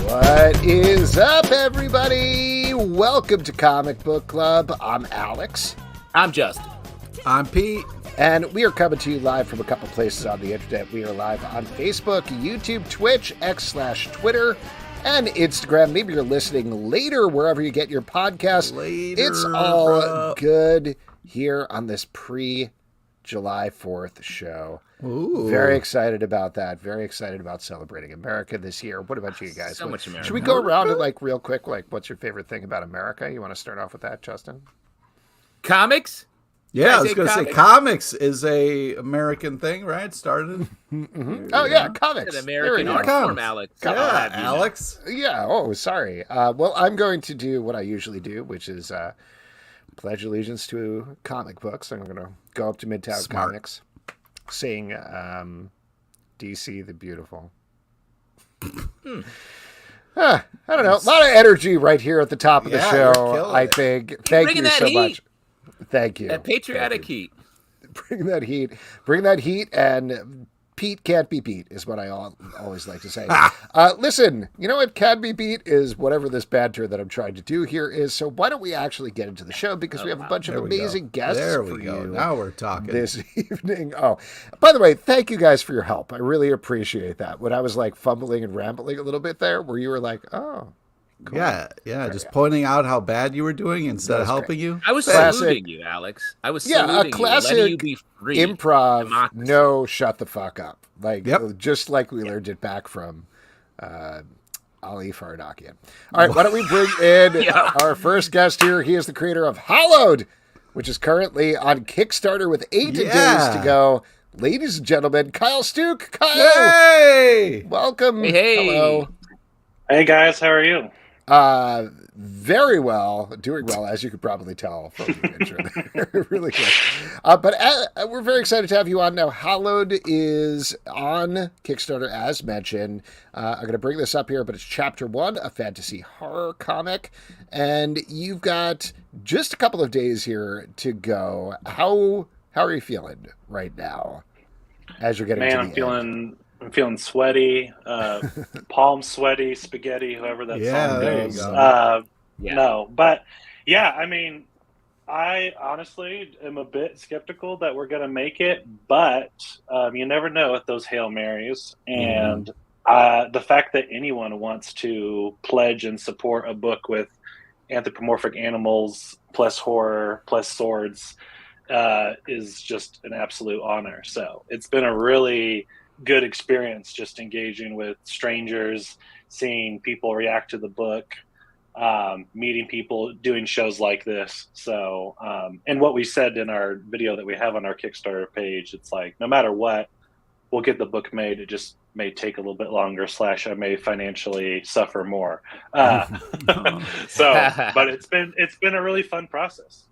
What is up, everybody? Welcome to Comic Book Club. I'm Alex. I'm Justin. I'm Pete. And we are coming to you live from a couple places on the internet. We are live on Facebook, YouTube, Twitch, X/Twitter, and Instagram. Maybe you're listening later wherever you get your podcast. It's all good here on this pre-July 4th show. Ooh. Very excited about that. Very excited about celebrating America this year. What about you guys? So much America. Should we go around it real quick? What's your favorite thing about America? You want to start off with that, Justin? Comics? Yeah, I was going to say comics is a American thing, right? Started. Mm-hmm. Oh yeah, comics. An American art form, Alex. Yeah, Alex. Yeah. Oh, sorry. Well, I'm going to do what I usually do, which is pledge allegiance to comic books. I'm going to go up to Midtown Comics, sing DC the Beautiful. I don't know. A lot of energy right here at the top of the show, I think. Thank you so much. Thank you. That patriotic heat. Bring that heat. Bring that heat, and Pete can't be beat, is what I always like to say. Listen, you know what can be beat is whatever this banter that I'm trying to do here is. So why don't we actually get into the show, because we have a bunch of amazing guests for you. Now we're talking. This evening. Oh, by the way, thank you guys for your help. I really appreciate that. When I was like fumbling and rambling a little bit there, where you were like, oh. Cool. Yeah, just pointing out how bad you were doing instead of helping you. I was saluting you, Alex. I was saluting a classic you, letting you be free. Improv, Democracy. no, shut the fuck up. Just like we learned it back from Ali Fardakian. All right, why don't we bring in our first guest here? He is the creator of Hallowed, which is currently on Kickstarter with 8 days to go. Ladies and gentlemen, Kyle Stück. Kyle! Hey! Welcome. Hey. Hello. Hey, guys. How are you? Very well, doing well, as you could probably tell from the intro. Really good. But we're very excited to have you on now. Hallowed is on Kickstarter, as mentioned. I'm going to bring this up here, but it's Chapter 1, a fantasy horror comic. And you've got just a couple of days here to go. How are you feeling right now as you're getting to the end? I'm feeling sweaty, palm sweaty, spaghetti, whoever that song goes. No, but yeah, I mean, I honestly am a bit skeptical that we're going to make it, but you never know with those Hail Marys. And the fact that anyone wants to pledge and support a book with anthropomorphic animals plus horror plus swords is just an absolute honor. So it's been a really good experience just engaging with strangers, seeing people react to the book, meeting people, doing shows like this. So, and what we said in our video that we have on our Kickstarter page, it's like, no matter what, we'll get the book made. It just may take a little bit longer / I may financially suffer more. But it's been a really fun process.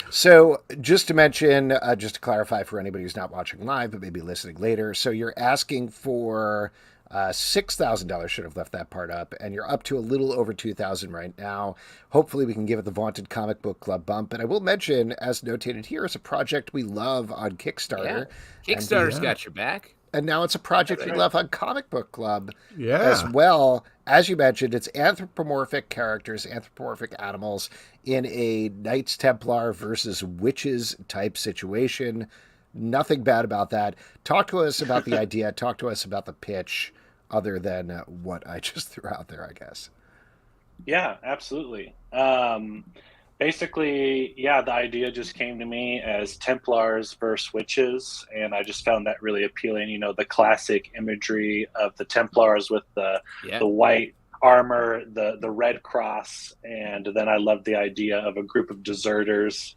So just to mention, just to clarify for anybody who's not watching live, but maybe listening later. So you're asking for $6,000, should have left that part up, and you're up to a little over $2,000 right now. Hopefully we can give it the vaunted Comic Book Club bump. And I will mention, as notated here, is a project we love on Kickstarter. Yeah. Kickstarter's got your back. And now it's a project we love on Comic Book Club as well. As you mentioned, it's anthropomorphic characters, anthropomorphic animals in a Knights Templar versus witches type situation. Nothing bad about that. Talk to us about the idea. Talk to us about the pitch, other than what I just threw out there, I guess. Yeah, absolutely. Basically, the idea just came to me as Templars versus witches, and I just found that really appealing. You know, the classic imagery of the Templars with the white armor, the red cross, and then I loved the idea of a group of deserters,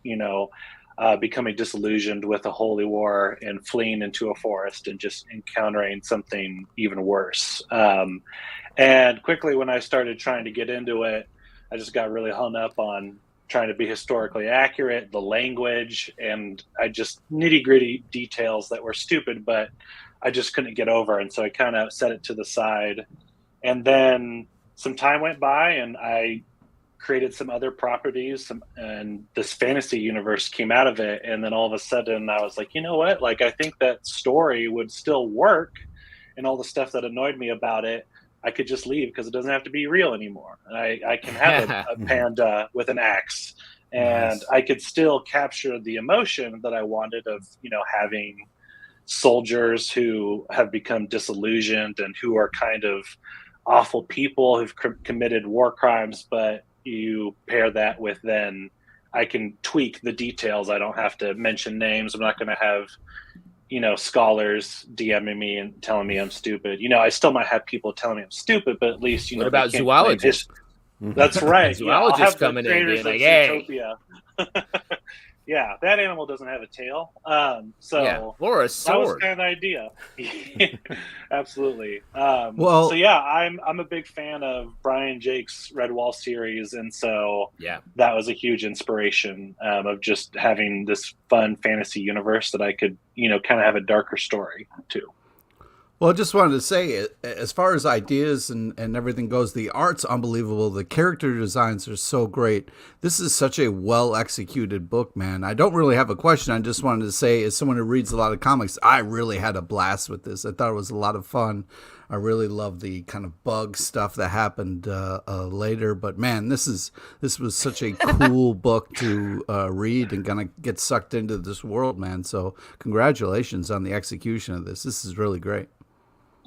becoming disillusioned with a holy war and fleeing into a forest and just encountering something even worse. And quickly, when I started trying to get into it, I just got really hung up on trying to be historically accurate, the language, and I just nitty-gritty details that were stupid, but I just couldn't get over. And so I kind of set it to the side. And then some time went by, and I created some other properties, and this fantasy universe came out of it. And then all of a sudden I was like, you know what? Like, I think that story would still work, and all the stuff that annoyed me about it, I could just leave because it doesn't have to be real anymore. I can have a panda with an axe, and I could still capture the emotion that I wanted of, having soldiers who have become disillusioned and who are kind of awful people who've committed war crimes, but you pair that with, then I can tweak the details. I don't have to mention names. I'm not going to have, scholars DMing me and telling me I'm stupid. I still might have people telling me I'm stupid, but at least, what about zoologists? That's right. Zoologists coming in and being like, hey. Yeah, that animal doesn't have a tail. Or a sword. That was kind of the idea. Absolutely. I'm a big fan of Brian Jake's Red Wall series, and so that was a huge inspiration of just having this fun fantasy universe that I could, kind of have a darker story too. Well, I just wanted to say, as far as ideas and everything goes, the art's unbelievable. The character designs are so great. This is such a well-executed book, man. I don't really have a question. I just wanted to say, as someone who reads a lot of comics, I really had a blast with this. I thought it was a lot of fun. I really love the kind of bug stuff that happened later. But, man, this was such a cool book to read and kind of get sucked into this world, man. So congratulations on the execution of this. This is really great.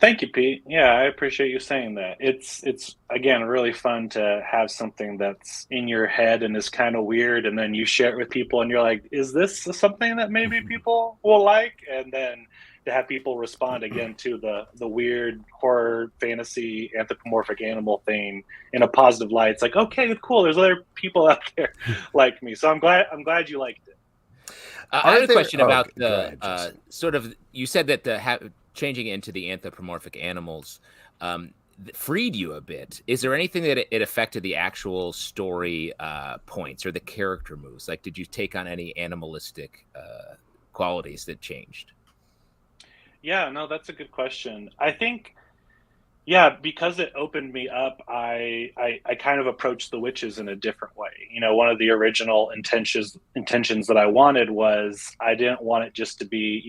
Thank you, Pete. Yeah, I appreciate you saying that. It's again really fun to have something that's in your head and is kind of weird, and then you share it with people, and you're like, "Is this something that maybe people will like?" And then to have people respond again to the weird horror, fantasy, anthropomorphic animal thing in a positive light. It's like, okay, cool. There's other people out there like me, so I'm glad you liked it. I have a question about the sort of. You said that changing it into the anthropomorphic animals freed you a bit. Is there anything that it affected the actual story points or the character moves? Like, did you take on any animalistic qualities that changed? Yeah, no, that's a good question. I think, because it opened me up, I kind of approached the witches in a different way. One of the original intentions that I wanted was, I didn't want it just to be,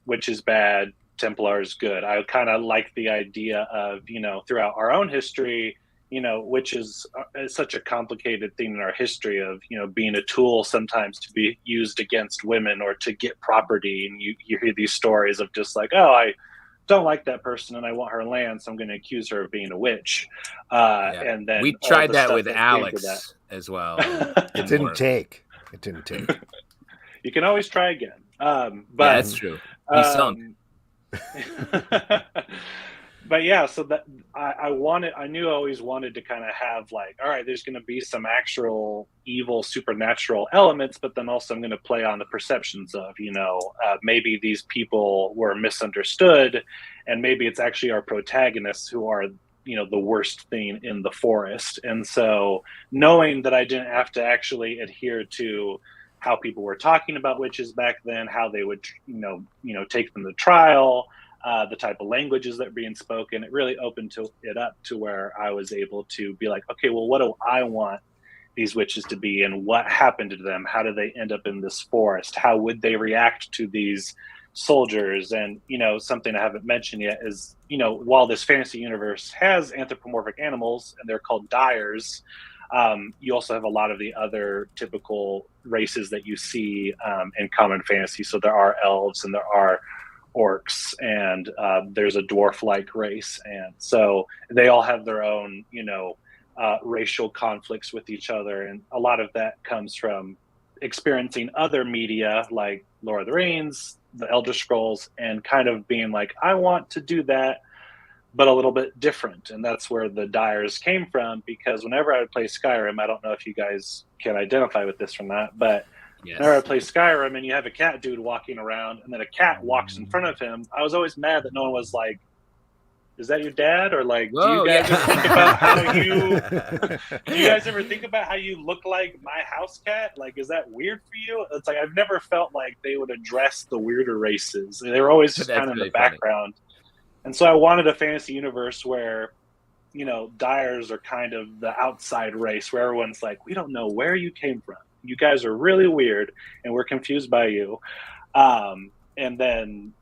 witches bad, Templars good. I kind of like the idea of, throughout our own history, witches is such a complicated thing in our history of, being a tool sometimes to be used against women or to get property. And you hear these stories of just like, oh, I don't like that person and I want her land, so I'm going to accuse her of being a witch. And then we tried that with Alex as well. It didn't take. You can always try again. But that's true. He sunk. But yeah, so that I knew I always wanted to kind of have like, all right, there's going to be some actual evil supernatural elements, but then also I'm going to play on the perceptions of, maybe these people were misunderstood, and maybe it's actually our protagonists who are, the worst thing in the forest. And so knowing that I didn't have to actually adhere to how people were talking about witches back then, how they would, take them to trial, the type of languages that were being spoken, it really opened it up to where I was able to be like, okay, well, what do I want these witches to be, and what happened to them? How did they end up in this forest? How would they react to these soldiers? And, something I haven't mentioned yet is, while this fantasy universe has anthropomorphic animals and they're called dyers, you also have a lot of the other typical races that you see in common fantasy. So there are elves and there are orcs, and there's a dwarf-like race. And so they all have their own, racial conflicts with each other. And a lot of that comes from experiencing other media like Lord of the Rings, the Elder Scrolls, and kind of being like, I want to do that, but a little bit different. And that's where the dyers came from, because whenever I would play Skyrim, I don't know if you guys can identify with this or not, but whenever I play Skyrim and you have a cat dude walking around and then a cat walks in front of him, I was always mad that no one was like, is that your dad? Or like, whoa, do you guys ever think about how do you guys ever think about how you look like my house cat? Like, is that weird for you? It's like, I've never felt like they would address the weirder races. They were always just kind of in the background. And so I wanted a fantasy universe where dyers are kind of the outside race where everyone's like, we don't know where you came from. You guys are really weird and we're confused by you. And then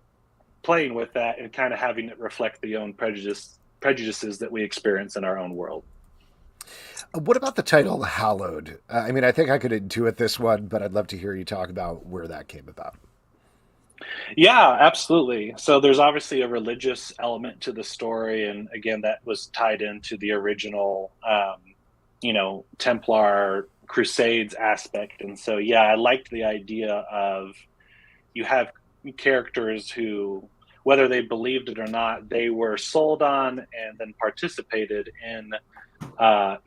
playing with that and kind of having it reflect the own prejudices that we experience in our own world. What about the title Hallowed? I mean, I think I could intuit this one, but I'd love to hear you talk about where that came about. Yeah, absolutely. So there's obviously a religious element to the story. And again, that was tied into the original, Templar Crusades aspect. And so, yeah, I liked the idea of you have characters who, whether they believed it or not, they were sold on and then participated in a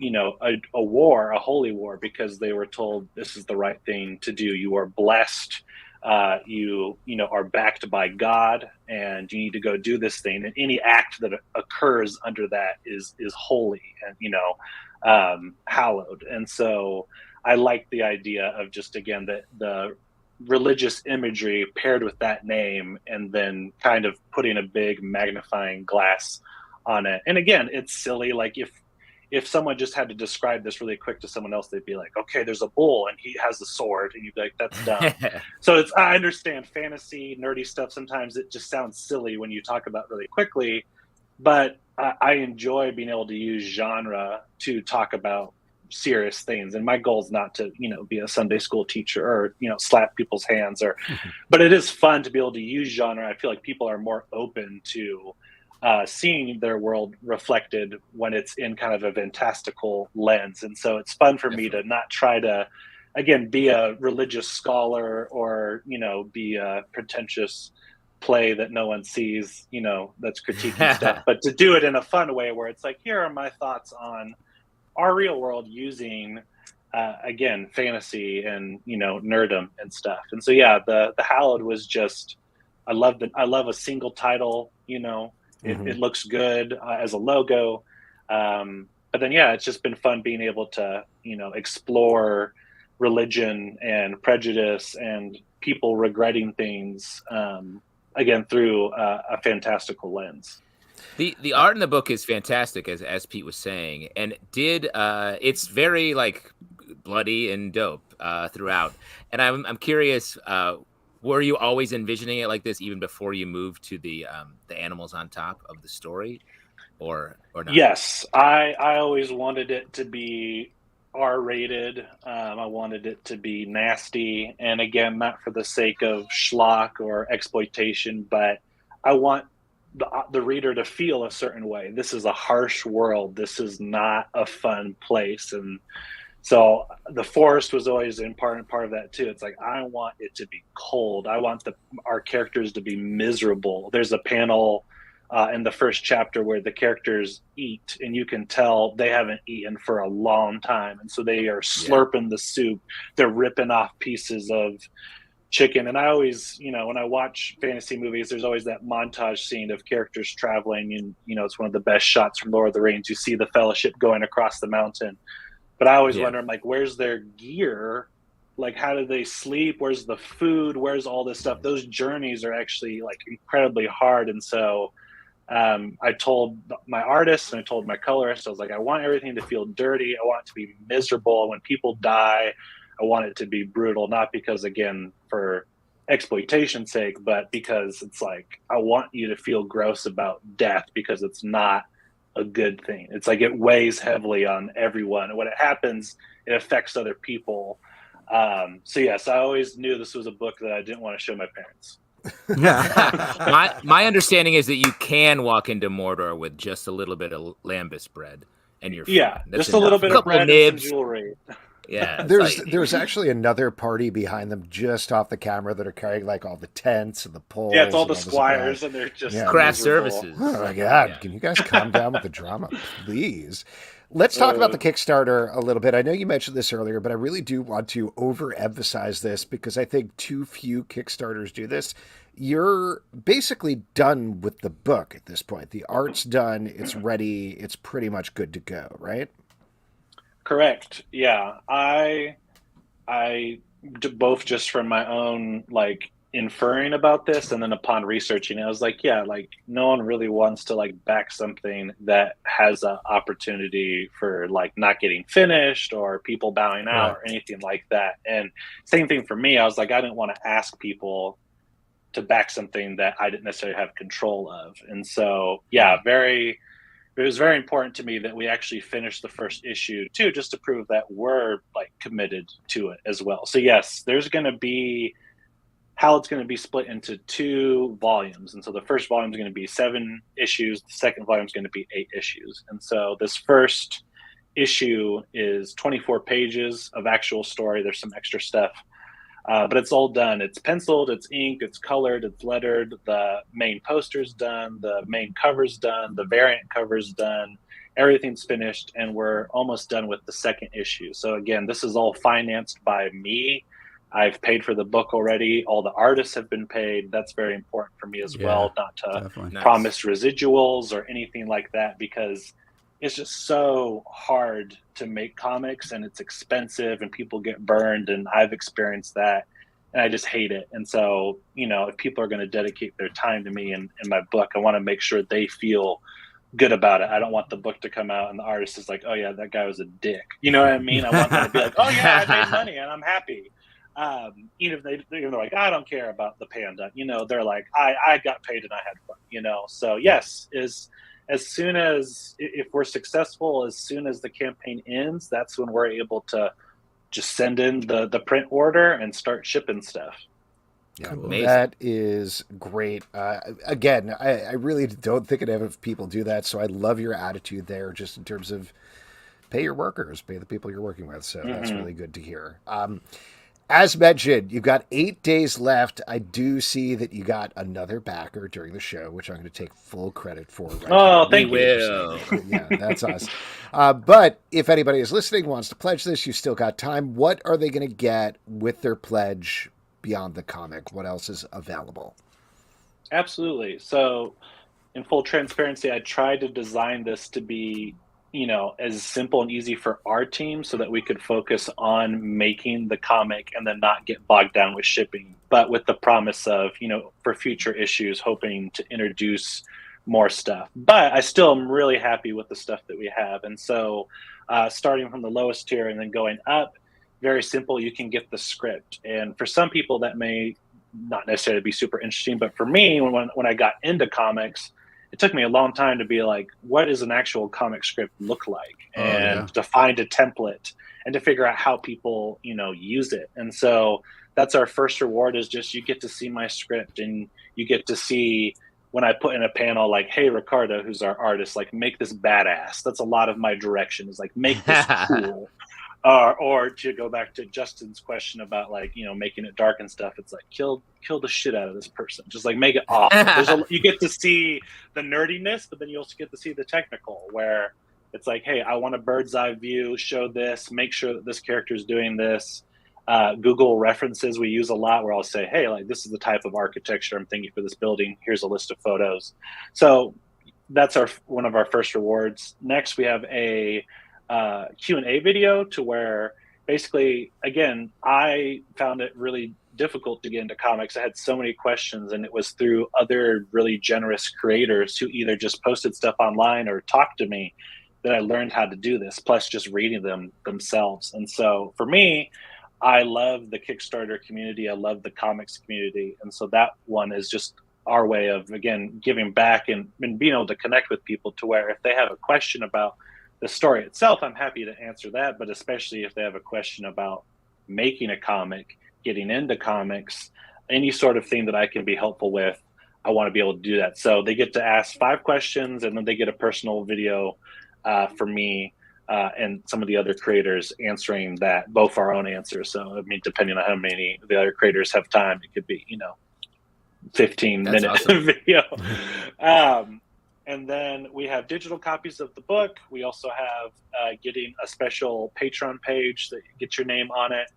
war, a holy war, because they were told this is the right thing to do. You are blessed. You are backed by God, and you need to go do this thing. And any act that occurs under that is holy and hallowed. And so I like the idea of just, again, the religious imagery paired with that name, and then kind of putting a big magnifying glass on it. And again, it's silly. Like if someone just had to describe this really quick to someone else, they'd be like, okay, there's a bull and he has a sword. And you'd be like, that's dumb. So I understand fantasy, nerdy stuff. Sometimes it just sounds silly when you talk about really quickly, but I enjoy being able to use genre to talk about serious things. And my goal is not to, be a Sunday school teacher or, slap people's hands but it is fun to be able to use genre. I feel like people are more open to seeing their world reflected when it's in kind of a fantastical lens. And so it's fun for me to not try to, again, be a religious scholar or, be a pretentious play that no one sees, that's critiquing stuff, but to do it in a fun way where it's like, here are my thoughts on our real world using, again, fantasy and, nerdom and stuff. And so, yeah, the Hallowed was just, I love a single title, It looks good as a logo. But then, yeah, it's just been fun being able to, explore religion and prejudice and people regretting things, again, through a fantastical lens. The art in the book is fantastic, as Pete was saying, and it's very like bloody and dope throughout. And I'm curious, were you always envisioning it like this even before you moved to the animals on top of the story, or not? Yes, I always wanted it to be R-rated. I wanted it to be nasty, and again, not for the sake of schlock or exploitation, but I want the reader to feel a certain way. This is a harsh world. This is not a fun place, and so the forest was always in part of that too. It's like, I want it to be cold. I want our characters to be miserable. There's a panel in the first chapter where the characters eat, and you can tell they haven't eaten for a long time. And so they are slurping the soup. They're ripping off pieces of chicken. And I always, when I watch fantasy movies, there's always that montage scene of characters traveling, and, it's one of the best shots from Lord of the Rings. You see the Fellowship going across the mountain. But I always wonder, I'm like, where's their gear? Like, how do they sleep? Where's the food? Where's all this stuff? Those journeys are actually like incredibly hard. And so I told my artist and I told my colorist, I was like, I want everything to feel dirty. I want it to be miserable. When people die, I want it to be brutal, not because, again, for exploitation's sake, but because it's like, I want you to feel gross about death, because it's not a good thing. It's like it weighs heavily on everyone, and when it happens, it affects other people. So yes, I always knew this was a book that I didn't want to show my parents. my understanding is that you can walk into Mordor with just a little bit of lambus bread, and you're fine. That's just enough. a little bit of bread and some jewelry. Yeah, there's actually another party behind them just off the camera that are carrying like all the tents and the poles. Yeah, it's all the squires, and they're just craft services. Oh my God, can you guys calm down with the drama, please? Let's talk about the Kickstarter a little bit. I know you mentioned this earlier, but I really do want to overemphasize this because I think too few Kickstarters do this. You're basically done with the book at this point. The art's done. It's ready. It's pretty much good to go, right? Correct. Yeah. I both just from my own like inferring about this, and then upon researching it, I was like, yeah, like no one really wants to like back something that has an opportunity for like not getting finished or people bowing out or anything like that. And same thing for me. I was like, I didn't want to ask people to back something that I didn't necessarily have control of. And so, yeah, it was very important to me that we actually finished the first issue too, just to prove that we're like committed to it as well. So yes, there's going to be Hallowed's going to be split into 2 volumes. And so the first volume is going to be 7 issues. The second volume is going to be 8 issues. And so this first issue is 24 pages of actual story. There's some extra stuff, but it's all done. It's penciled, it's inked, it's colored, it's lettered. The main poster's done. The main cover's done. The variant cover's done. Everything's finished, and we're almost done with the second issue. So again, this is all financed by me. I've paid for the book already. All the artists have been paid. That's very important for me as well, not to promise residuals or anything like that, because it's just so hard to make comics and it's expensive and people get burned, and I've experienced that and I just hate it. And so, you know, if people are going to dedicate their time to me and my book, I want to make sure they feel good about it. I don't want the book to come out and the artist is like, oh yeah, that guy was a dick. You know what I mean? I want them to be like, oh yeah, I made money and I'm happy. Even if they're like, I don't care about the panda, you know, they're like, I got paid and I had fun, you know? So yes, as soon as, if we're successful, as soon as the campaign ends, that's when we're able to just send in the print order and start shipping stuff. Yeah, amazing. That is great. Again, I really don't think enough people do that. So I love your attitude there, just in terms of pay your workers, pay the people you're working with. So that's really good to hear. As mentioned, you've got 8 days left. I do see that you got another backer during the show, which I'm going to take full credit for. Right thank you. Yeah, that's us. But if anybody is listening, wants to pledge this, you still got time. What are they going to get with their pledge beyond the comic? What else is available? Absolutely. So in full transparency, I tried to design this to be, you know, as simple and easy for our team so that we could focus on making the comic and then not get bogged down with shipping, but with the promise of, you know, for future issues, hoping to introduce more stuff. But I still am really happy with the stuff that we have. And so starting from the lowest tier and then going up, very simple, you can get the script. And for some people that may not necessarily be super interesting, but for me, when I got into comics, it took me a long time to be like, what does an actual comic script look like? To find a template and to figure out how people, you know, use it. And so that's our first reward, is just you get to see my script and you get to see when I put in a panel like, hey, Ricardo, who's our artist, like, make this badass. That's a lot of my direction, is like, make this cool. Or to go back to Justin's question about, like, you know, making it dark and stuff, it's like, kill the shit out of this person. Just like make it awful. You get to see the nerdiness, but then you also get to see the technical, where it's like, hey, I want a bird's eye view, show this, make sure that this character is doing this. Google references we use a lot, where I'll say, hey, like, this is the type of architecture I'm thinking for this building. Here's a list of photos. So that's one of our first rewards. Next, we have a Q&A video, to where basically, again, I found it really difficult to get into comics. I had so many questions, and it was through other really generous creators who either just posted stuff online or talked to me that I learned how to do this, plus just reading them themselves. And so for me, I love the Kickstarter community. I love the comics community. And so that one is just our way of, again, giving back and being able to connect with people, to where if they have a question about the story itself, I'm happy to answer that. But especially if they have a question about making a comic, getting into comics, any sort of thing that I can be helpful with, I want to be able to do that. So they get to ask 5 questions, and then they get a personal video for me and some of the other creators answering that, both our own answers. So, I mean, depending on how many the other creators have time, it could be, 15-minute awesome. Video. And then we have digital copies of the book. We also have getting a special Patreon page that gets your name on it.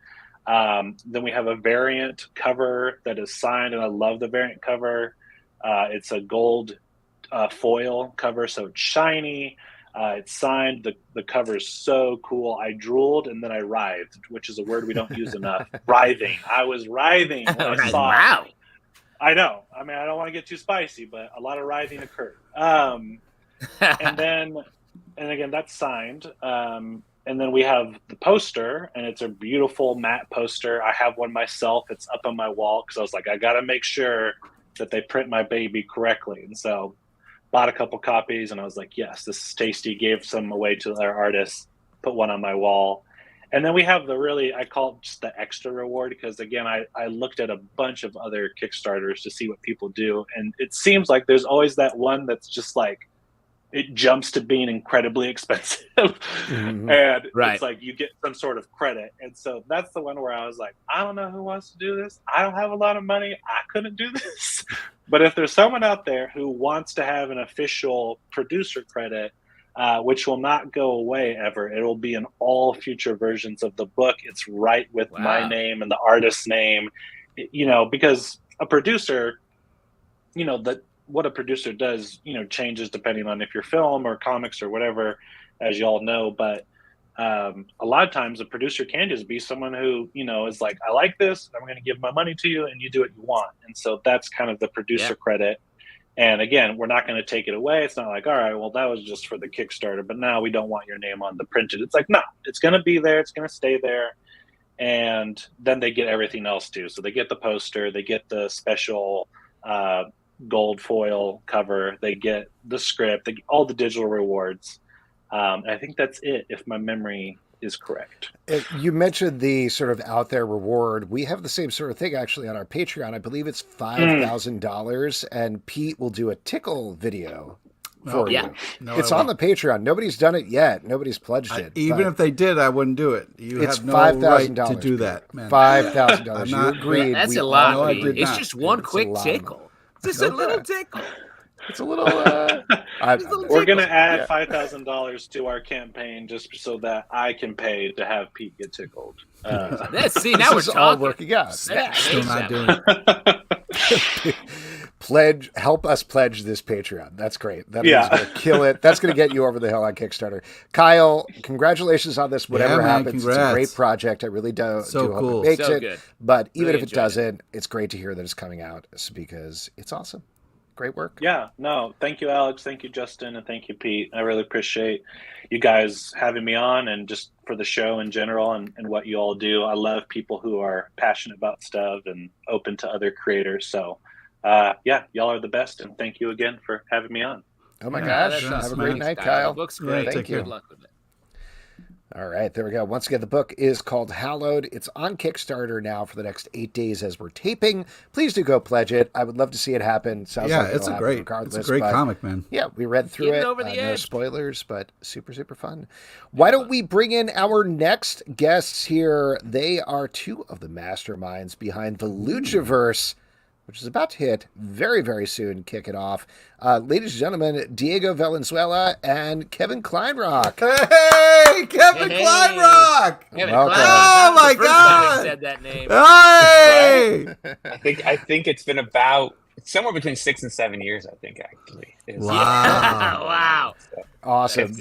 Then we have a variant cover that is signed, and I love the variant cover. It's a gold foil cover, so it's shiny. It's signed. The cover is so cool. I drooled and then I writhed, which is a word we don't use enough. Writhing. I was writhing when I saw I know. I mean, I don't want to get too spicy, but a lot of rioting occurred. And again, that's signed. And then we have the poster, and it's a beautiful matte poster. I have one myself. It's up on my wall because I was like, I got to make sure that they print my baby correctly. And so bought a couple copies, and I was like, yes, this is tasty. Gave some away to their artists, put one on my wall. And then we have I call it just the extra reward because, again, I looked at a bunch of other Kickstarters to see what people do. And it seems like there's always that one that's just like, it jumps to being incredibly expensive. And it's like you get some sort of credit. And so that's the one where I was like, I don't know who wants to do this. I don't have a lot of money. I couldn't do this. But if there's someone out there who wants to have an official producer credit, which will not go away ever, it will be in all future versions of the book. It's right with my name and the artist's name, because a producer, what a producer does, changes depending on if you're film or comics or whatever, as you all know. But a lot of times a producer can just be someone who, is like, I like this, I'm going to give my money to you and you do what you want. And so that's kind of the producer credit. And again, we're not going to take it away. It's not like, all right, well, that was just for the Kickstarter, but now we don't want your name on the printed. It's like, no, it's going to be there. It's going to stay there. And then they get everything else too. So they get the poster, they get the special, gold foil cover, they get the script, they get all the digital rewards. I think that's it, if my memory is correct. You mentioned the sort of out there reward. We have the same sort of thing actually on our Patreon. I believe it's $5,000, and Pete will do a tickle video for you. No, it's on the Patreon. Nobody's done it yet. Nobody's pledged it. Even if they did, I wouldn't do it. It's have no right to do that, man. $5,000. You agreed. That's a lot. It's just one quick tickle. Just a little tickle. It's a little. We're going to add $5,000 to our campaign just so that I can pay to have Pete get tickled. Now we're talking. All working out. Still not doing it. Help us pledge this Patreon. That's great. That is going to kill it. That's going to get you over the hill on Kickstarter. Kyle, congratulations on this. Whatever happens, congrats. It's a great project. I really do cool. hope it makes it. Good. But even if it doesn't, it's great to hear that it's coming out because it's awesome. Great work. Yeah, no, thank you, Alex. Thank you, Justin. And thank you, Pete. I really appreciate you guys having me on and just for the show in general and what you all do. I love people who are passionate about stuff and open to other creators. So, y'all are the best. And thank you again for having me on. Oh, my gosh. Have a great night, Kyle. Looks great. Thank you. Good luck with it. All right, there we go. Once again, the book is called Hallowed. It's on Kickstarter now for the next 8 days as we're taping. Please do go pledge it. I would love to see it happen. Sounds like it's a great comic, man. Yeah, we read through it. No spoilers, but super, super fun. Why don't we bring in our next guests here? They are two of the masterminds behind the Luchaverse, which is about to hit very, very soon, kick it off. Ladies and gentlemen, Diego Valenzuela and Kevin Kleinrock. Hey, Kevin Kleinrock! Oh my God! I said that name. Hey! I think it's been about somewhere between 6 and 7 years. I think actually. Wow! Awesome.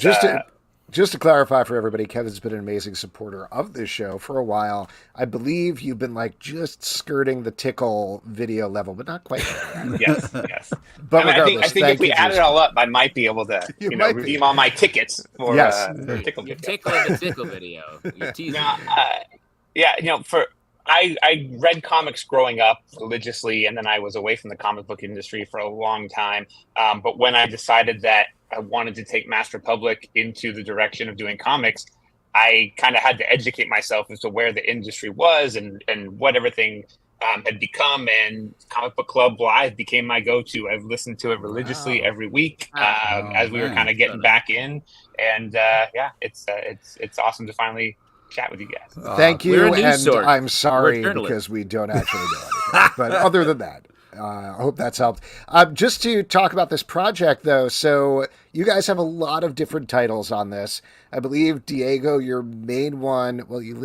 Just to clarify for everybody, Kevin's been an amazing supporter of this show for a while. I believe you've been just skirting the tickle video level, but not quite. Yes. But I think if we add it all up, I might be able to redeem all my tickets for tickle video. Tickle the tickle video. I read comics growing up religiously, and then I was away from the comic book industry for a long time. But when I decided that I wanted to take Master Public into the direction of doing comics, I kind of had to educate myself as to where the industry was and what everything had become. And Comic Book Club Live became my go-to. I've listened to it religiously every week as we were kind of getting back in. And it's awesome to finally chat with you guys. Thank you, and I'm sorry because we don't actually know anything. But other than that, I hope that's helped. Just to talk about this project, though, so you guys have a lot of different titles on this. I believe, Diego, your main one, well, you didn't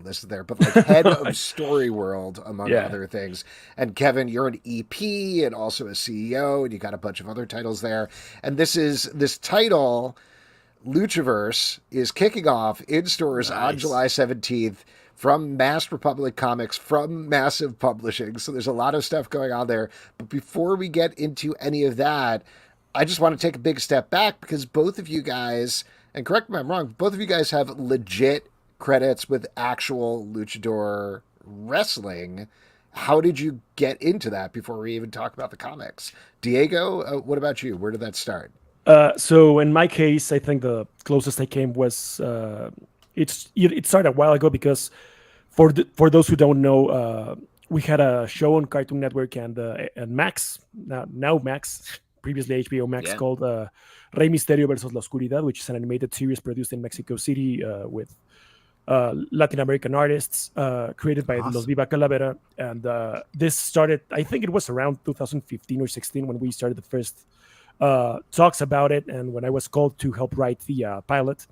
list it there, but head of Story World, among other things. And Kevin, you're an EP and also a CEO, and you got a bunch of other titles there. And this title, Luchaverse, is kicking off in stores on July 17th. from Masked Republic Comics, from Massive Publishing. So there's a lot of stuff going on there. But before we get into any of that, I just want to take a big step back because both of you guys, and correct me if I'm wrong, both of you guys have legit credits with actual luchador wrestling. How did you get into that before we even talk about the comics? Diego, what about you? Where did that start? So in my case, I think the closest I came was it started a while ago because for those who don't know, we had a show on Cartoon Network and Max, now Max, previously HBO Max, called Rey Mysterio versus La Oscuridad, which is an animated series produced in Mexico City with Latin American artists, created by Los Viva Calavera. And this started, I think it was around 2015 or 16 when we started the first talks about it, and when I was called to help write the pilot.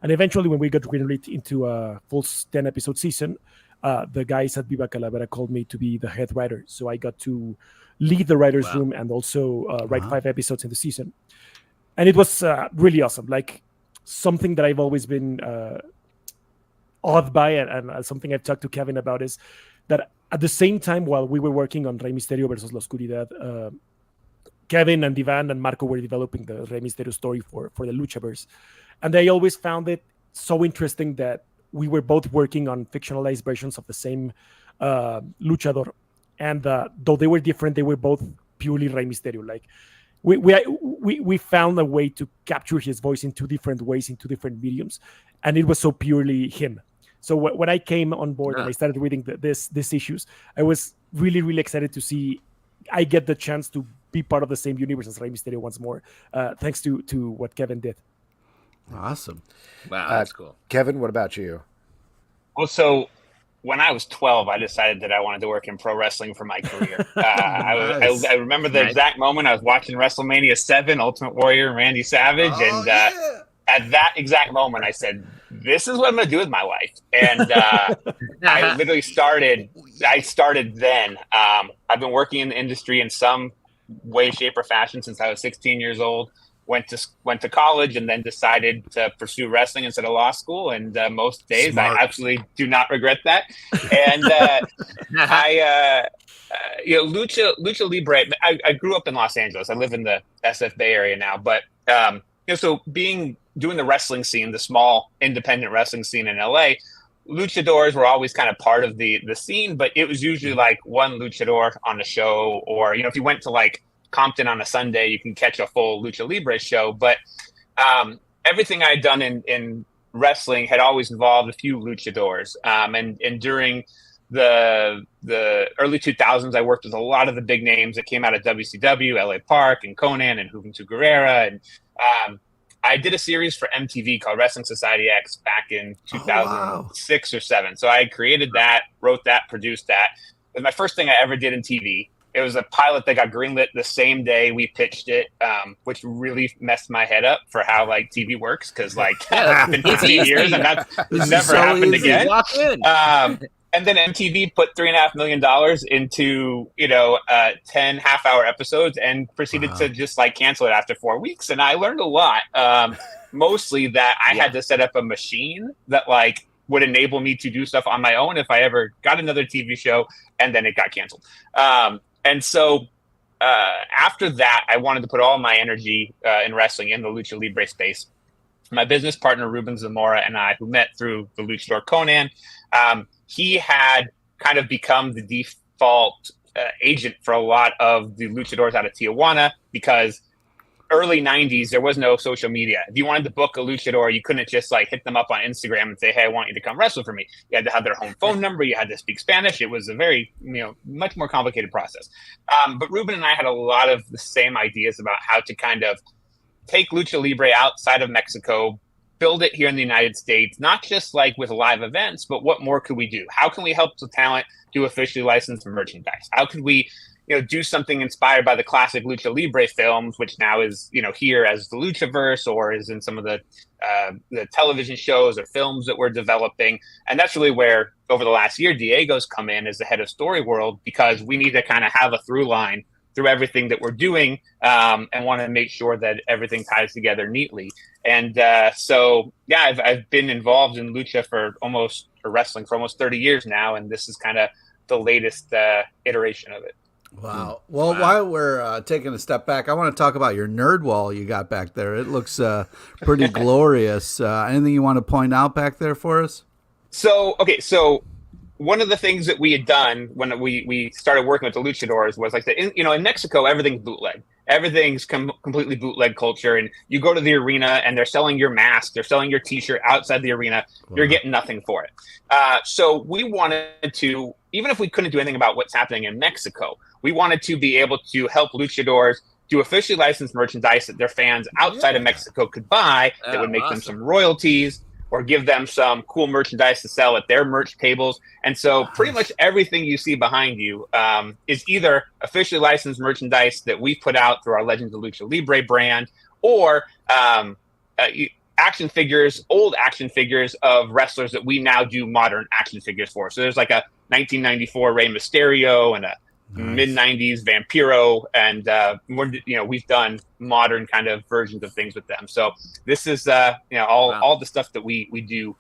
And eventually when we got greenlit into a full 10-episode season, the guys at Viva Calavera called me to be the head writer. So I got to lead the writer's room and also write 5 episodes in the season. And it was really awesome. Like something that I've always been awed by, and something I've talked to Kevin about, is that at the same time while we were working on Rey Mysterio versus La Oscuridad, Kevin and Divan and Marco were developing the Rey Mysterio story for the Luchaverse. And I always found it so interesting that we were both working on fictionalized versions of the same luchador. And though they were different, they were both purely Rey Mysterio. Like we found a way to capture his voice in 2 different ways, in 2 different mediums. And it was so purely him. So when I came on board and I started reading these issues, I was really, really excited to see I get the chance to be part of the same universe as Rey Mysterio once more, thanks to what Kevin did. Awesome. Wow, that's cool. Kevin, what about you? Well, so when I was 12, I decided that I wanted to work in pro wrestling for my career. I remember the exact moment I was watching WrestleMania 7, Ultimate Warrior and Randy Savage, at that exact moment, I said, this is what I'm going to do with my life. And I literally started then. I've been working in the industry in some way, shape, or fashion since I was 16 years old. Went to college and then decided to pursue wrestling instead of law school. And most days, Smart. I absolutely do not regret that. And Lucha Libre. I grew up in Los Angeles. I live in the SF Bay Area now, but so doing the wrestling scene, the small independent wrestling scene in LA, luchadors were always kind of part of the scene, but it was usually like one luchador on the show, or if you went to like Compton on a Sunday, you can catch a full Lucha Libre show. But everything I had done in wrestling had always involved a few luchadors. And during the early 2000s, I worked with a lot of the big names that came out of WCW, LA Park, and Conan, and Juventud Guerrera, and I did a series for MTV called Wrestling Society X back in 2006 or 7. So I created that, wrote that, produced that. It was my first thing I ever did in TV. It was a pilot that got greenlit the same day we pitched it, which really messed my head up for how like TV works. Because it's been 15 years and that's never happened again. And then MTV put $3.5 million into 10 half-hour episodes and proceeded to just cancel it after 4 weeks. And I learned a lot, mostly that I had to set up a machine that would enable me to do stuff on my own if I ever got another TV show, and then it got canceled. And so after that, I wanted to put all my energy in wrestling in the Lucha Libre space. My business partner, Ruben Zamora, and I, who met through the luchador Conan, he had kind of become the default agent for a lot of the luchadors out of Tijuana, because early 90s, there was no social media. If you wanted to book a luchador, you couldn't just hit them up on Instagram and say, hey, I want you to come wrestle for me. You had to have their home phone number. You had to speak Spanish. It was a very, much more complicated process. But Ruben and I had a lot of the same ideas about how to kind of take Lucha Libre outside of Mexico, build it here in the United States, not just with live events, but what more could we do? How can we help the talent do officially licensed merchandise? How could we do something inspired by the classic Lucha Libre films, which now is, here as the Luchaverse, or is in some of the television shows or films that we're developing. And that's really where, over the last year, Diego's come in as the head of Story World, because we need to kind of have a through line through everything that we're doing, and want to make sure that everything ties together neatly. And I've been involved in Lucha for wrestling for almost 30 years now, and this is kind of the latest iteration of it. Wow. Well, while we're taking a step back, I want to talk about your nerd wall you got back there. It looks pretty glorious. Anything you want to point out back there for us? So one of the things that we had done when we started working with the luchadors was like in Mexico, everything's bootleg. Everything's completely bootleg culture. And you go to the arena and they're selling your mask, they're selling your t-shirt outside the arena. Wow. You're getting nothing for it. So we wanted to, even if we couldn't do anything about what's happening in Mexico, we wanted to be able to help luchadors do officially licensed merchandise that their fans outside of Mexico could buy that would make them some royalties, or give them some cool merchandise to sell at their merch tables. And so pretty much everything you see behind you is either officially licensed merchandise that we put out through our Legends of Lucha Libre brand, or action figures, old action figures of wrestlers that we now do modern action figures for. So there's like a 1994 Rey Mysterio and a mid-90s Vampiro, and we've done modern kind of versions of things with them. So this is all the stuff that we do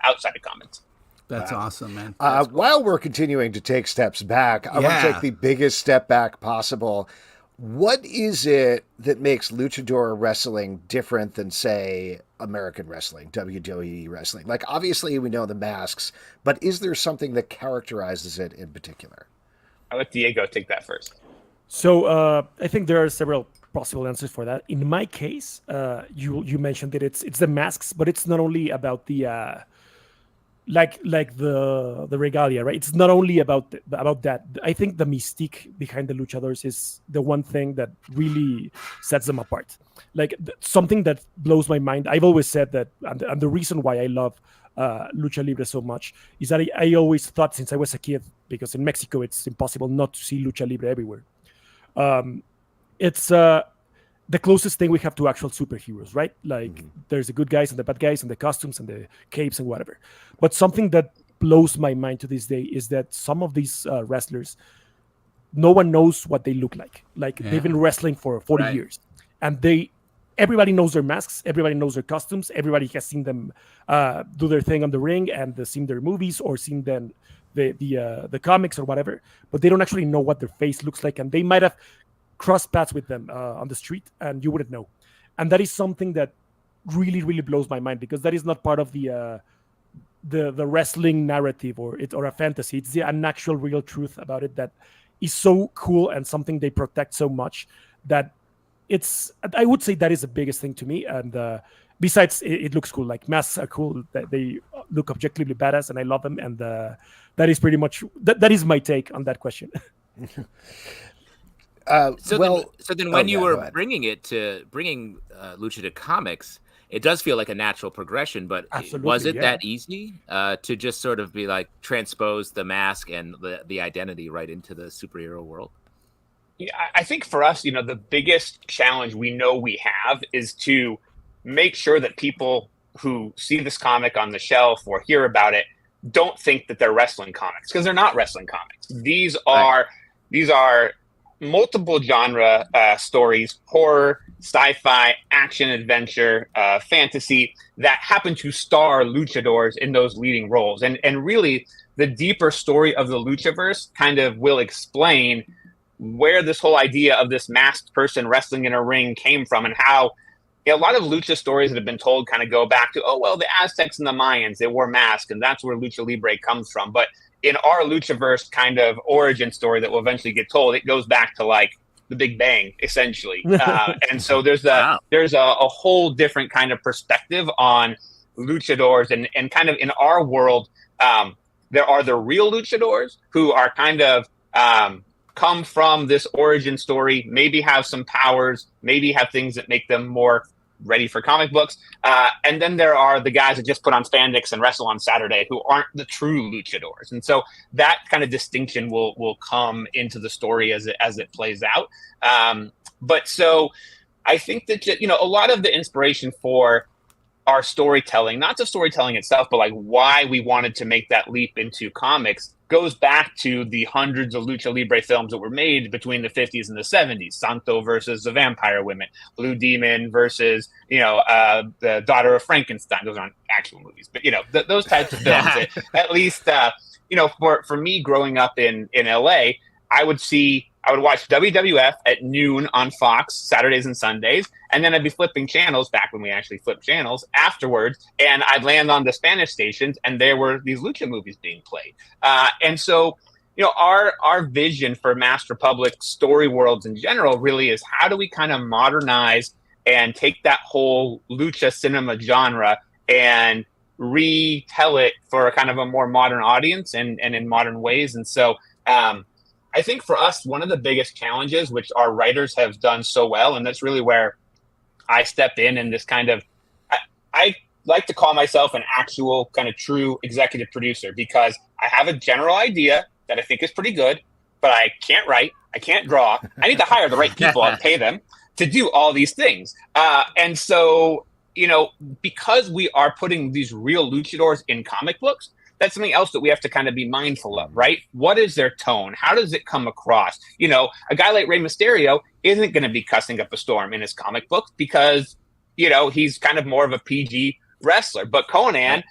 outside of comics. That's awesome, man. While we're continuing to take steps back, I want to take the biggest step back possible. What is it that makes luchador wrestling different than, say, American wrestling, WWE wrestling? Like, obviously we know the masks, but is there something that characterizes it in particular? I'll let Diego take that first. So I think there are several possible answers for that. In my case, you mentioned that it's the masks, but it's not only about the like the regalia, right? It's not only about that. I think the mystique behind the luchadors is the one thing that really sets them apart. Like something that blows my mind. I've always said that, and the reason why I love Lucha Libre so much is that I always thought since I was a kid, because in Mexico it's impossible not to see Lucha Libre everywhere. It's the closest thing we have to actual superheroes, right? Like there's the good guys and the bad guys and the costumes and the capes and whatever. But something that blows my mind to this day is that some of these wrestlers, no one knows what they look like. Like they've been wrestling for 40 years, and everybody knows their masks, everybody knows their costumes, everybody has seen them do their thing on the ring and seen their movies or seen them the comics or whatever, but they don't actually know what their face looks like, and they might have crossed paths with them on the street and you wouldn't know. And that is something that really, really blows my mind, because that is not part of the wrestling narrative or a fantasy. It's an actual real truth about it that is so cool, and something they protect so much that I would say that is the biggest thing to me. And besides, it looks cool. Like masks are cool. They look objectively badass, and I love them. And that is pretty much that is my take on that question. So then when you were bringing Lucha to comics, it does feel like a natural progression. But was it that easy to just sort of be like transpose the mask and the identity right into the superhero world? Yeah, I think for us, the biggest challenge we know we have is to make sure that people who see this comic on the shelf or hear about it don't think that they're wrestling comics, because they're not wrestling comics. These are multiple genre stories: horror, sci-fi, action, adventure, fantasy, that happen to star luchadors in those leading roles. And really, the deeper story of the Luchaverse kind of will explain where this whole idea of this masked person wrestling in a ring came from, and how a lot of lucha stories that have been told kind of go back to, the Aztecs and the Mayans, they wore masks, and that's where Lucha Libre comes from. But in our Luchaverse kind of origin story that will eventually get told, it goes back to like the Big Bang, essentially. And so there's a whole different kind of perspective on luchadors, and kind of in our world, there are the real luchadors who are kind of come from this origin story, maybe have some powers, maybe have things that make them more ready for comic books. And then there are the guys that just put on spandex and wrestle on Saturday, who aren't the true luchadors. And so that kind of distinction will come into the story as it plays out. But so I think that, a lot of the inspiration for our storytelling, not the storytelling itself, but like why we wanted to make that leap into comics, goes back to the hundreds of lucha libre films that were made between the 50s and the 70s. Santo versus the Vampire Women, Blue Demon versus, the Daughter of Frankenstein. Those aren't actual movies, but, those types of films that at least, for me growing up in LA, I would watch WWF at noon on Fox, Saturdays and Sundays, and then I'd be flipping channels back when we actually flipped channels afterwards, and I'd land on the Spanish stations, and there were these lucha movies being played. And so, our vision for Master Public story worlds in general really is how do we kind of modernize and take that whole lucha cinema genre and retell it for a kind of a more modern audience and in modern ways. And so, I think for us, one of the biggest challenges, which our writers have done so well, and that's really where I step in this kind of, I like to call myself an actual kind of true executive producer, because I have a general idea that I think is pretty good, but I can't write, I can't draw. I need to hire the right people and pay them to do all these things. And so, because we are putting these real luchadors in comic books, that's something else that we have to kind of be mindful of, right? What is their tone? How does it come across? A guy like Rey Mysterio isn't going to be cussing up a storm in his comic book because, he's kind of more of a PG wrestler. But Conan,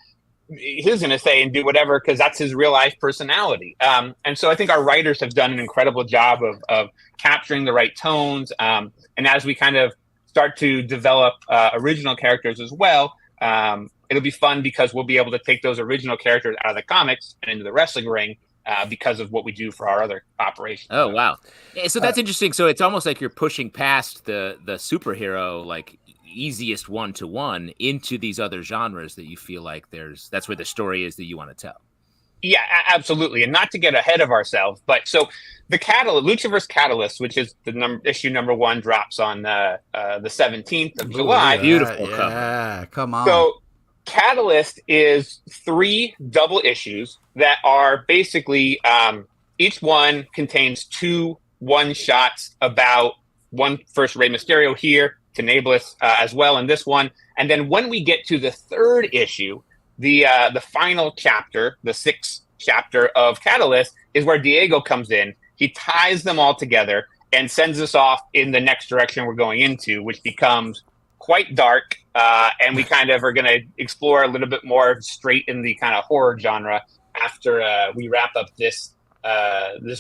he's going to say and do whatever because that's his real life personality. And so I think our writers have done an incredible job of capturing the right tones. And as we kind of start to develop original characters as well, it'll be fun because we'll be able to take those original characters out of the comics and into the wrestling ring because of what we do for our other operations. Oh, wow. So that's interesting. So it's almost like you're pushing past the superhero, like easiest one-to-one into these other genres that you feel like that's where the story is that you want to tell. Yeah, absolutely. And not to get ahead of ourselves, but so the Luchaverse Catalyst, which is the issue number 1, drops on the 17th of July. Beautiful cover. Yeah, come on. So Catalyst is 3 double issues that are basically each one contains 2 one-shots about first Rey Mysterio here, Tenebris as well in this one. And then when we get to the 3rd issue, the final chapter, the 6th chapter of Catalyst, is where Diego comes in. He ties them all together and sends us off in the next direction we're going into, which becomes quite dark. And we kind of are going to explore a little bit more straight in the kind of horror genre after we wrap up this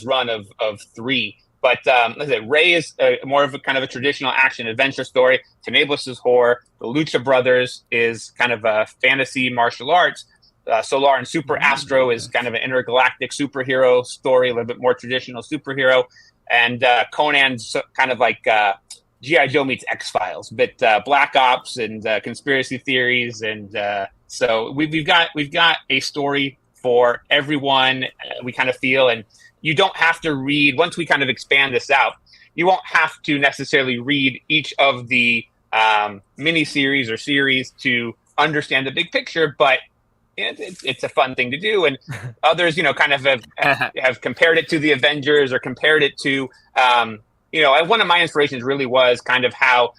run of 3. But let's say Rey is more of a kind of a traditional action adventure story. Tenebris is horror. The Lucha Brothers is kind of a fantasy martial arts. Solar and Super Astro is kind of an intergalactic superhero story, a little bit more traditional superhero. And Conan's kind of like G.I. Joe meets X-Files, but Black Ops and conspiracy theories. And so we've got a story for everyone, we kind of feel. And you don't have to read, once we kind of expand this out, you won't have to necessarily read each of the mini-series or series to understand the big picture, but it's a fun thing to do. And others, kind of have compared it to the Avengers or compared it to, one of my inspirations really was kind of how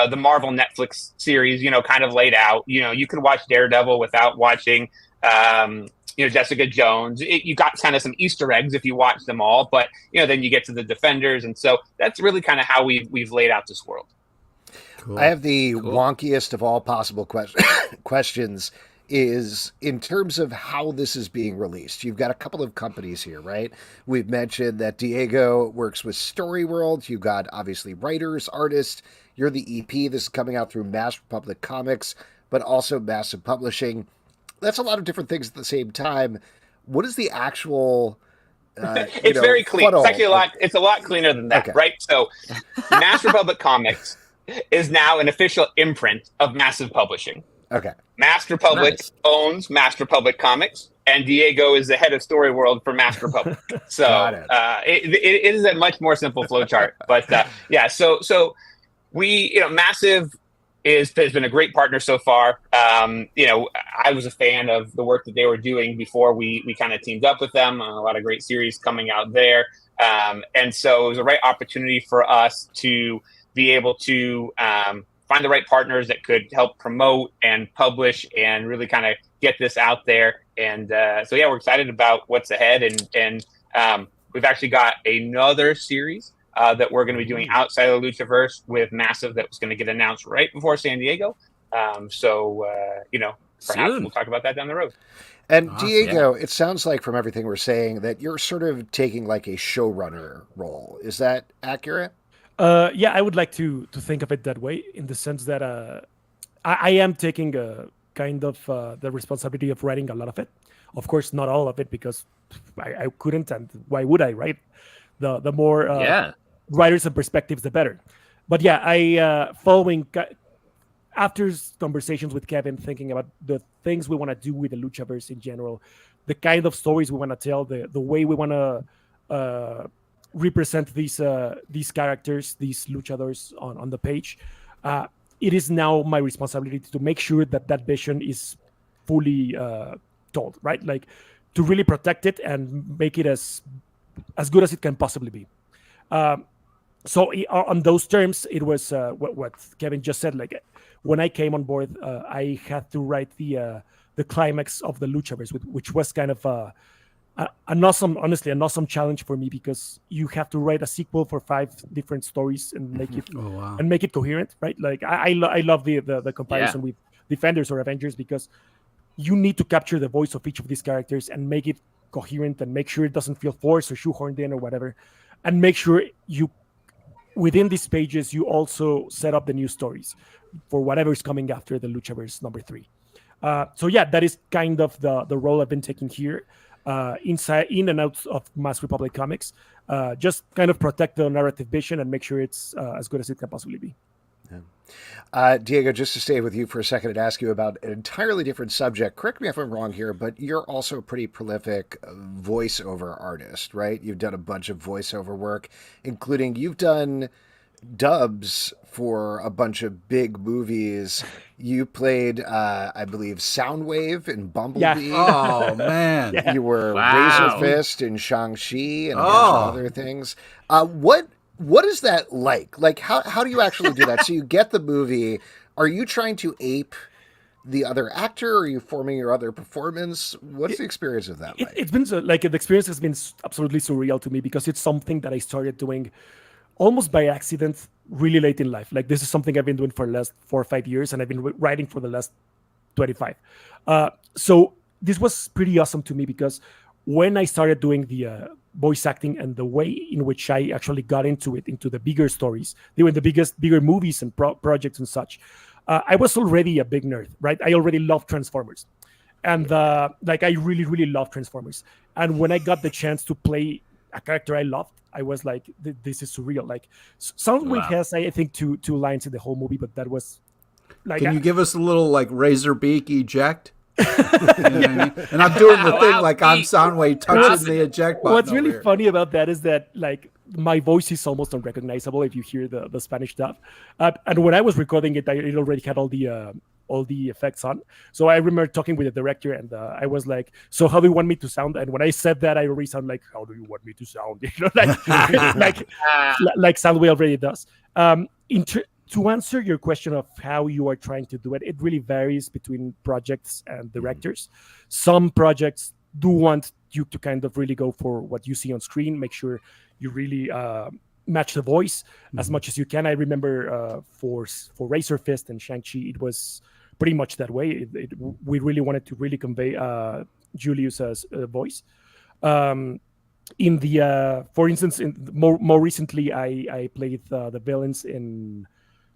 the Marvel Netflix series, kind of laid out. You could watch Daredevil without watching Jessica Jones. You got kind of some Easter eggs if you watch them all, but then you get to the Defenders, and so that's really kind of how we've laid out this world. Cool. I have the wonkiest of all possible questions. Is in terms of how this is being released. You've got a couple of companies here, right? We've mentioned that Diego works with Story World. You've got obviously writers, artists. You're the EP. This is coming out through Master Public Comics, but also Massive Publishing. That's a lot of different things at the same time. What is the actual? It's very clean. Funnel? It's actually it's a lot cleaner than that, okay. Right? So, Master Public Comics is now an official imprint of Massive Publishing. Okay. Master Public owns Master Public Comics, and Diego is the head of Story World for Master Public. So it is a much more simple flowchart. But so we, Massive has been a great partner so far. I was a fan of the work that they were doing before we kind of teamed up with them. A lot of great series coming out there. And so it was a right opportunity for us to be able to find the right partners that could help promote and publish and really kind of get this out there. And so yeah, we're excited about what's ahead, and we've actually got another series that we're going to be doing outside of the Luchaverse with Massive that was going to get announced right before San Diego. So perhaps we'll talk about that down the road. And awesome. Diego, it sounds like from everything we're saying that you're sort of taking like a showrunner role. Is that accurate? Yeah, I would like to think of it that way, in the sense that I am taking a kind of the responsibility of writing a lot of it. Of course, not all of it, because I couldn't, and why would I, right? The more writers and perspectives, the better. But yeah, I following after conversations with Kevin, thinking about the things we want to do with the Luchaverse in general, the kind of stories we want to tell, the way we want to represent these characters, these luchadors on the page. It is now my responsibility to make sure that vision is fully told, right? Like, to really protect it and make it as good as it can possibly be. So on those terms, it was what Kevin just said. Like, when I came on board, I had to write the climax of the Luchaverse, which was kind of an awesome challenge for me, because you have to write a sequel for 5 different stories and make it and make it coherent, right? Like, I love the comparison with Defenders or Avengers, because you need to capture the voice of each of these characters and make it coherent and make sure it doesn't feel forced or shoehorned in or whatever, and make sure you, within these pages, you also set up the new stories for whatever is coming after the Luchaverse number 3. So yeah, that is kind of the role I've been taking here, in and out of Mass Republic Comics, just kind of protect the narrative vision and make sure it's as good as it can possibly be. Yeah. Diego, just to stay with you for a second and ask you about an entirely different subject. Correct me if I'm wrong here, but you're also a pretty prolific voiceover artist, right? You've done a bunch of voiceover work, including you've done dubs for a bunch of big movies. You played, I believe, Soundwave in Bumblebee. Yeah. Oh, man. Yeah. You were Razor Fist in Shang-Chi and a bunch of other things. What is that like? Like, how do you actually do that? So you get the movie. Are you trying to ape the other actor? Or are you forming your other performance? What's the experience of that like? It's been the experience has been absolutely surreal to me, because it's something that I started doing almost by accident really late in life. Like, this is something I've been doing for the last 4 or 5 years, and I've been writing for the last 25. So this was pretty awesome to me, because when I started doing the voice acting and the way in which I actually got into the bigger stories, doing the bigger movies and projects and such, I was already a big nerd, right? I already loved Transformers. And I really, really love Transformers. And when I got the chance to play a character I loved, I was like, this is surreal. Like, Soundwave has, I think, two lines in the whole movie, but that was like... Can you give us a little, like, razor beak eject? You know what I mean? And I'm doing the thing like I'm Soundwave touching the eject button. What's really funny about that is that, like, my voice is almost unrecognizable if you hear the Spanish dub. And when I was recording it, it already had all the effects on. So I remember talking with the director, and I was like, so how do you want me to sound? And when I said that, I already sound like, how do you want me to sound? You know, like Soundwave already does. To answer your question of how you are trying to do it, it really varies between projects and directors. Some projects do want you to kind of really go for what you see on screen, make sure you really match the voice as much as you can. I remember for Razor Fist and Shang-Chi, it was pretty much that way. We really wanted to really convey Julius's voice. For instance, more recently, I played the villains in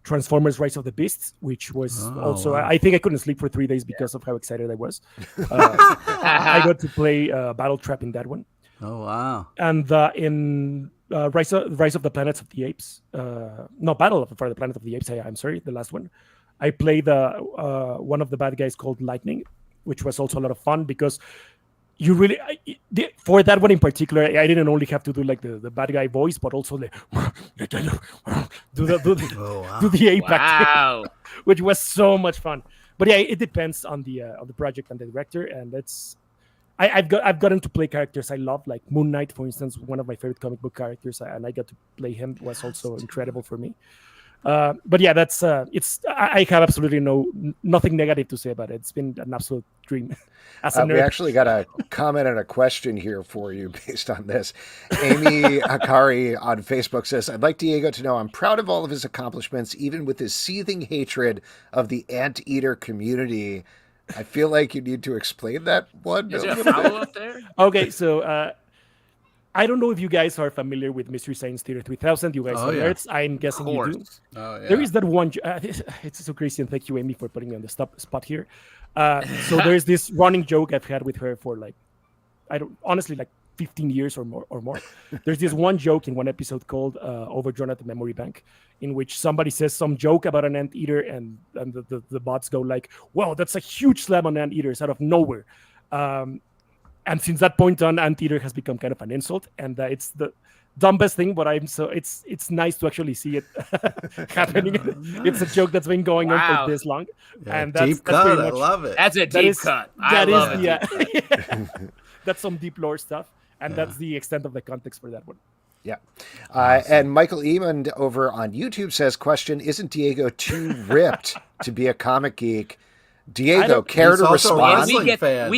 Transformers: Rise of the Beasts, which was I think I couldn't sleep for 3 days because of how excited I was. I got to play Battle Trap in that one. Oh wow! And in Rise of the Planets of the Apes, Battle for the Planet of the Apes. I'm sorry, the last one. I played one of the bad guys called Lightning, which was also a lot of fun, because you really for that one in particular, I didn't only have to do like the bad guy voice, but also do the ape acting, which was so much fun. But yeah, it depends on the project and the director, and I've gotten to play characters I love, like Moon Knight, for instance, one of my favorite comic book characters, and I got to play him. Was also incredible for me. But yeah, that's I have absolutely nothing negative to say about it. It's been an absolute dream. As a nerd. We actually got a comment and a question here for you based on this. Amy Akari on Facebook says, I'd like Diego to know I'm proud of all of his accomplishments, even with his seething hatred of the anteater community. I feel like you need to explain that one. Is there a follow-up there? Okay, so I don't know if you guys are familiar with Mystery Science Theater 3000. You guys are nerds. I'm guessing you do. Oh, yeah. There is that one. It's so crazy, and thank you, Amy, for putting me on the spot here. So there's this running joke I've had with her for like 15 years or more. There's this one joke in one episode called Overdrawn at the Memory Bank, in which somebody says some joke about an anteater, and the bots go like, "Wow, that's a huge slam on anteaters out of nowhere." And since that point on, anteater has become kind of an insult, and it's the dumbest thing. But it's nice to actually see it happening. It's a joke that's been going on for this long, and that's cut. That's I love it. That's a deep cut. I love it. That's some deep lore stuff, and that's the extent of the context for that one. Yeah. And Michael Emond over on YouTube says, question, isn't Diego too ripped to be a comic geek? Diego, care to respond? We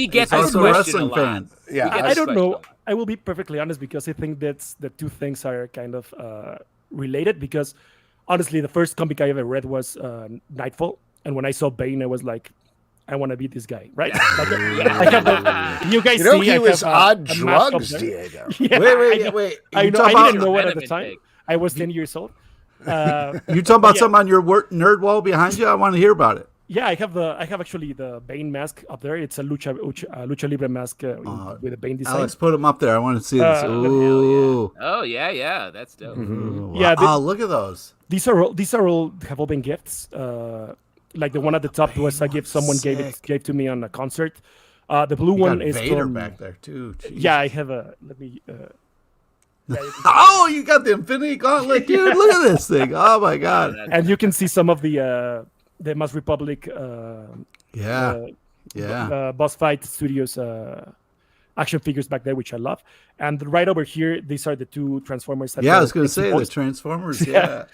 get this question a lot. Fan. Yeah, I don't know. I will be perfectly honest, because I think that's the two things are kind of related, because honestly, the first comic I ever read was Nightfall. And when I saw Bane, I was like, I want to be this guy, right? You guys see, he was on drugs, Diego. Yeah, Wait. I didn't know it at the time. I was 10 years old. You talking about something on your nerd wall behind you? I want to hear about it. Yeah, I have actually the Bane mask up there. It's a Lucha Libre mask with a Bane design. Alex, put them up there. I want to see this. Ooh. Oh yeah, that's dope. Mm-hmm. Yeah, look at those. These are all have all been gifts. Like the one at the top was a gift someone gave to me on a concert. The blue one is Vader from, back there too. Jeez. Yeah, I have a. Let me. Oh, you got the Infinity Gauntlet, dude! Look at this thing. Oh my god! And you can see some of the Mass Republic. Boss Fight Studios action figures back there, which I love. And right over here, these are the two Transformers. I was going to say the Transformers. Yeah.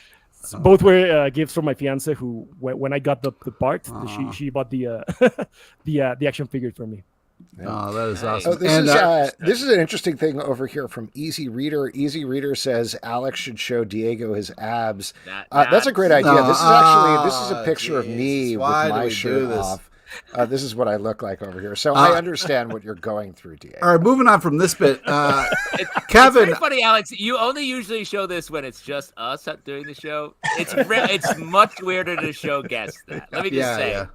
Both were gifts from my fiance, who, when I got the part, she bought the action figure for me. Yeah. Oh, that is awesome. This is an interesting thing over here from Easy Reader. Easy Reader says Alex should show Diego his abs. That's a great idea. This is a picture of me with my shirt off. This is what I look like over here. So I understand what you're going through, Diego. All right, moving on from this bit. Kevin. It's very funny, Alex. You only usually show this when it's just us doing the show. It's much weirder to show guests that. Let me just say. Yeah.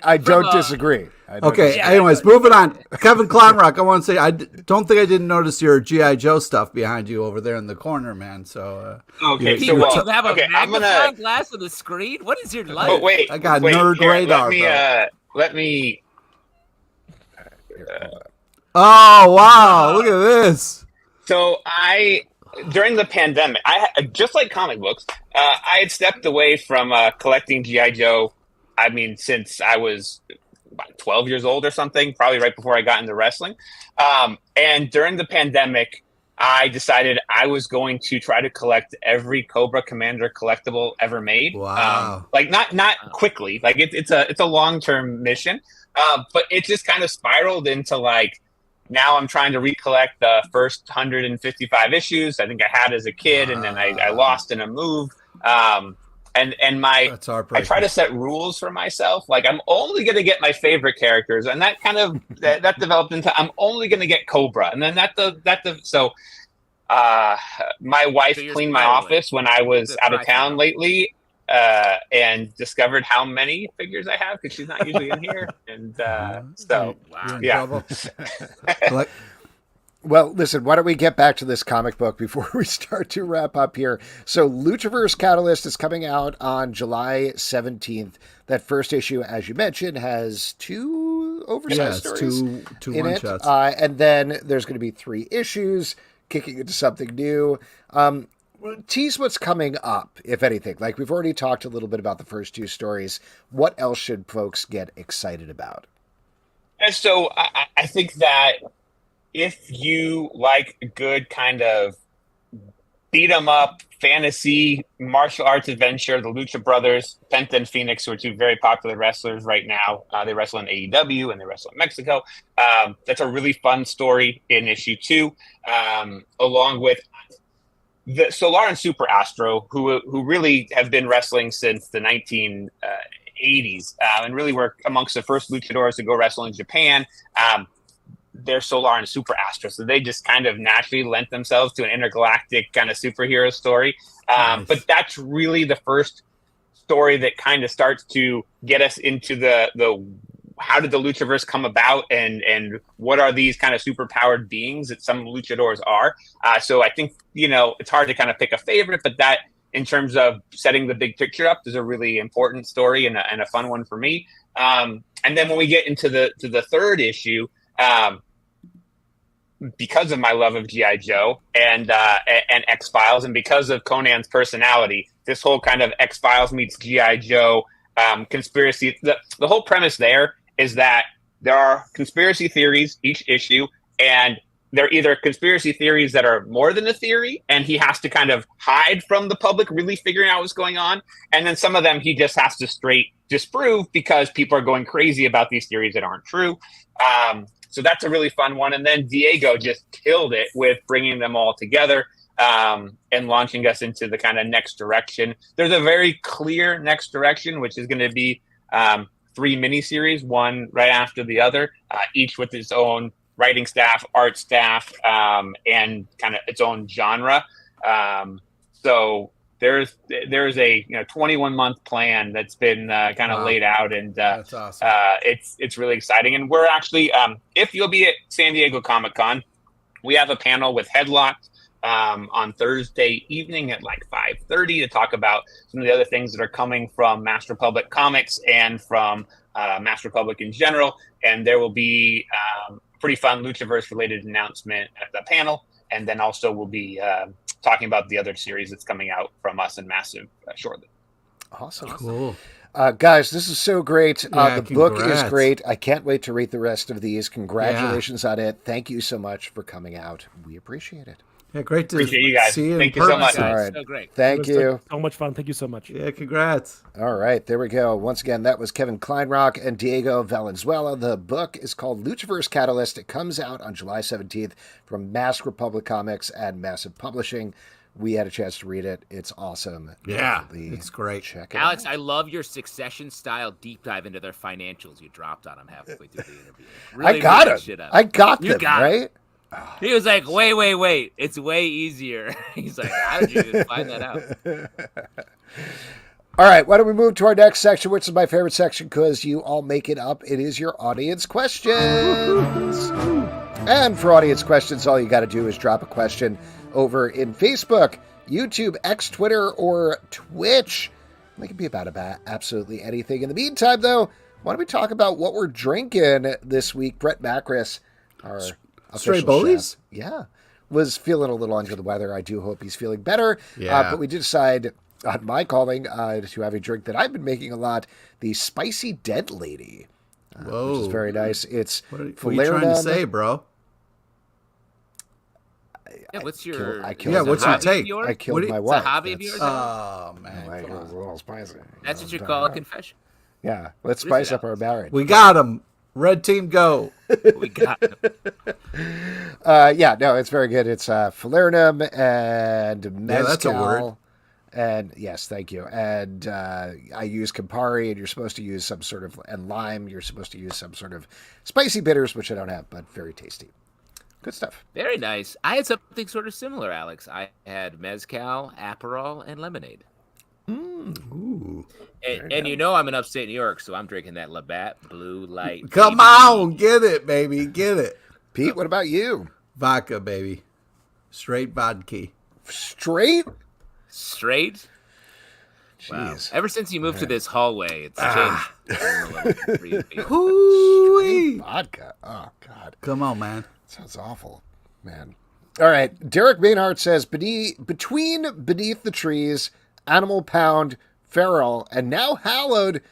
I don't disagree. Anyways, moving on. Kevin Kleinrock, I want to say, I don't think I didn't notice your G.I. Joe stuff behind you over there in the corner, man. So, okay. You have a magnifying glass on the screen? What is your life? Oh, wait. I got nerd radar, let me... Oh, wow. Look at this. So, during the pandemic, just like comic books, I had stepped away from collecting G.I. Joe. I mean, since I was about 12 years old or something, probably right before I got into wrestling. And during the pandemic, I decided I was going to try to collect every Cobra Commander collectible ever made. Wow. Not quickly. Like it's a long-term mission. But it just kind of spiraled into now I'm trying to recollect the first 155 issues I think I had as a kid, and then I lost in a move. And I try to set rules for myself. Like I'm only going to get my favorite characters, and that kind of that developed into I'm only going to get Cobra, and then my wife cleaned my office when I was out of town lately, and discovered how many figures I have because she's not usually in here, and yeah. Well, listen, why don't we get back to this comic book before we start to wrap up here? So Luchaverse Catalyst is coming out on July 17th. That first issue, as you mentioned, has two oversized stories two in it. one-shots. And then there's going to be 3 issues, kicking into something new. Tease what's coming up, if anything. Like, we've already talked a little bit about the first 2 stories. What else should folks get excited about? And so I think that if you like good kind of beat 'em up, fantasy, martial arts adventure. The Lucha Brothers, Penta and Phoenix, who are two very popular wrestlers right now. They wrestle in AEW and they wrestle in Mexico. That's a really fun story in issue 2, along with the Solar and Super Astro, who really have been wrestling since the 1980s, and really were amongst the first luchadors to go wrestle in Japan. They're Solar and Super Astro, so they just kind of naturally lent themselves to an intergalactic kind of superhero story. Nice. But that's really the first story that kind of starts to get us into the how did the Luchaverse come about, and what are these kind of superpowered beings that some luchadors are. So I think, it's hard to kind of pick a favorite, but that, in terms of setting the big picture up, is a really important story and a fun one for me. And then when we get into the third issue, because of my love of G.I. Joe and X-Files, and because of Conan's personality, this whole kind of X-Files meets G.I. Joe conspiracy, the whole premise there is that there are conspiracy theories each issue, and they're either conspiracy theories that are more than a theory, and he has to kind of hide from the public really figuring out what's going on, and then some of them he just has to straight disprove because people are going crazy about these theories that aren't true. So that's a really fun one. And then Diego just killed it with bringing them all together and launching us into the kind of next direction. There's a very clear next direction, which is going to be 3 miniseries, one right after the other, each with its own writing staff, art staff, and kind of its own genre. So there's a 21-month plan that's been kind of laid out, and that's awesome. It's really exciting. And we're actually, if you'll be at San Diego Comic-Con, we have a panel with Headlock on Thursday evening at like 5:30 to talk about some of the other things that are coming from Master Public Comics and from Master Public in general. And there will be a pretty fun Luchaverse related announcement at the panel. And then also we'll be talking about the other series that's coming out from us in Massive shortly. Awesome. Cool. Guys, this is so great. Yeah, the book is great. I can't wait to read the rest of these. Congratulations on it. Thank you so much for coming out. We appreciate it. Yeah, great to appreciate you guys. See you. Thank you so much. All right. So great. Thank you. So much fun. Thank you so much. Yeah, congrats. All right, there we go. Once again, that was Kevin Kleinrock and Diego Valenzuela. The book is called Luchaverse Catalyst. It comes out on July 17th from Mask Republic Comics and Massive Publishing. We had a chance to read it. It's awesome. Yeah, Definitely it's great. Check it Alex, out. I love your Succession-style deep dive into their financials you dropped on them halfway through the interview. I got it. I got them, right? He was like, wait. It's way easier. He's like, how did you even find that out? All right, why don't we move to our next section, which is my favorite section because you all make it up. It is your audience questions. And for audience questions, all you got to do is drop a question over in Facebook, YouTube, X, Twitter, or Twitch. They can be about absolutely anything. In the meantime, though, why don't we talk about what we're drinking this week? Brett Macris, our Stray official Bullies? chef, was feeling a little under the weather. I do hope he's feeling better. Yeah. But we did decide on my calling to have a drink that I've been making a lot, the Spicy Dead Lady, which is very nice. It's what are you trying to say, bro? Yeah, what's your what's your take? I killed my wife. It's a hobby of yours? Oh, man. It was a little spicy. That's what you call a confession. Yeah, let's spice up our marriage. We got him. Red team, go. We got him. Yeah, no, it's very good. It's falernum and mezcal. Yeah, that's a word. And yes, thank you. And I use Campari, and you're supposed to use some sort of, and lime, you're supposed to use some sort of spicy bitters, which I don't have, but very tasty. Good stuff. Very nice. I had something sort of similar, Alex. I had mezcal, Aperol, and lemonade. Ooh. And you know I'm in upstate New York, so I'm drinking that Labatt Blue Light. Come on, get it, baby, get it. Pete, what about you? Vodka, baby. Straight vodka. Straight? Straight? Wow. Jeez. Ever since you moved to this hallway, it's changed a little for you, Pete. Hoo-wee. Vodka. Oh, God. Come on, man. Sounds awful, man. All right. Derek Maynard says, between Beneath the Trees, Animal Pound, Feral, and now Hallowed,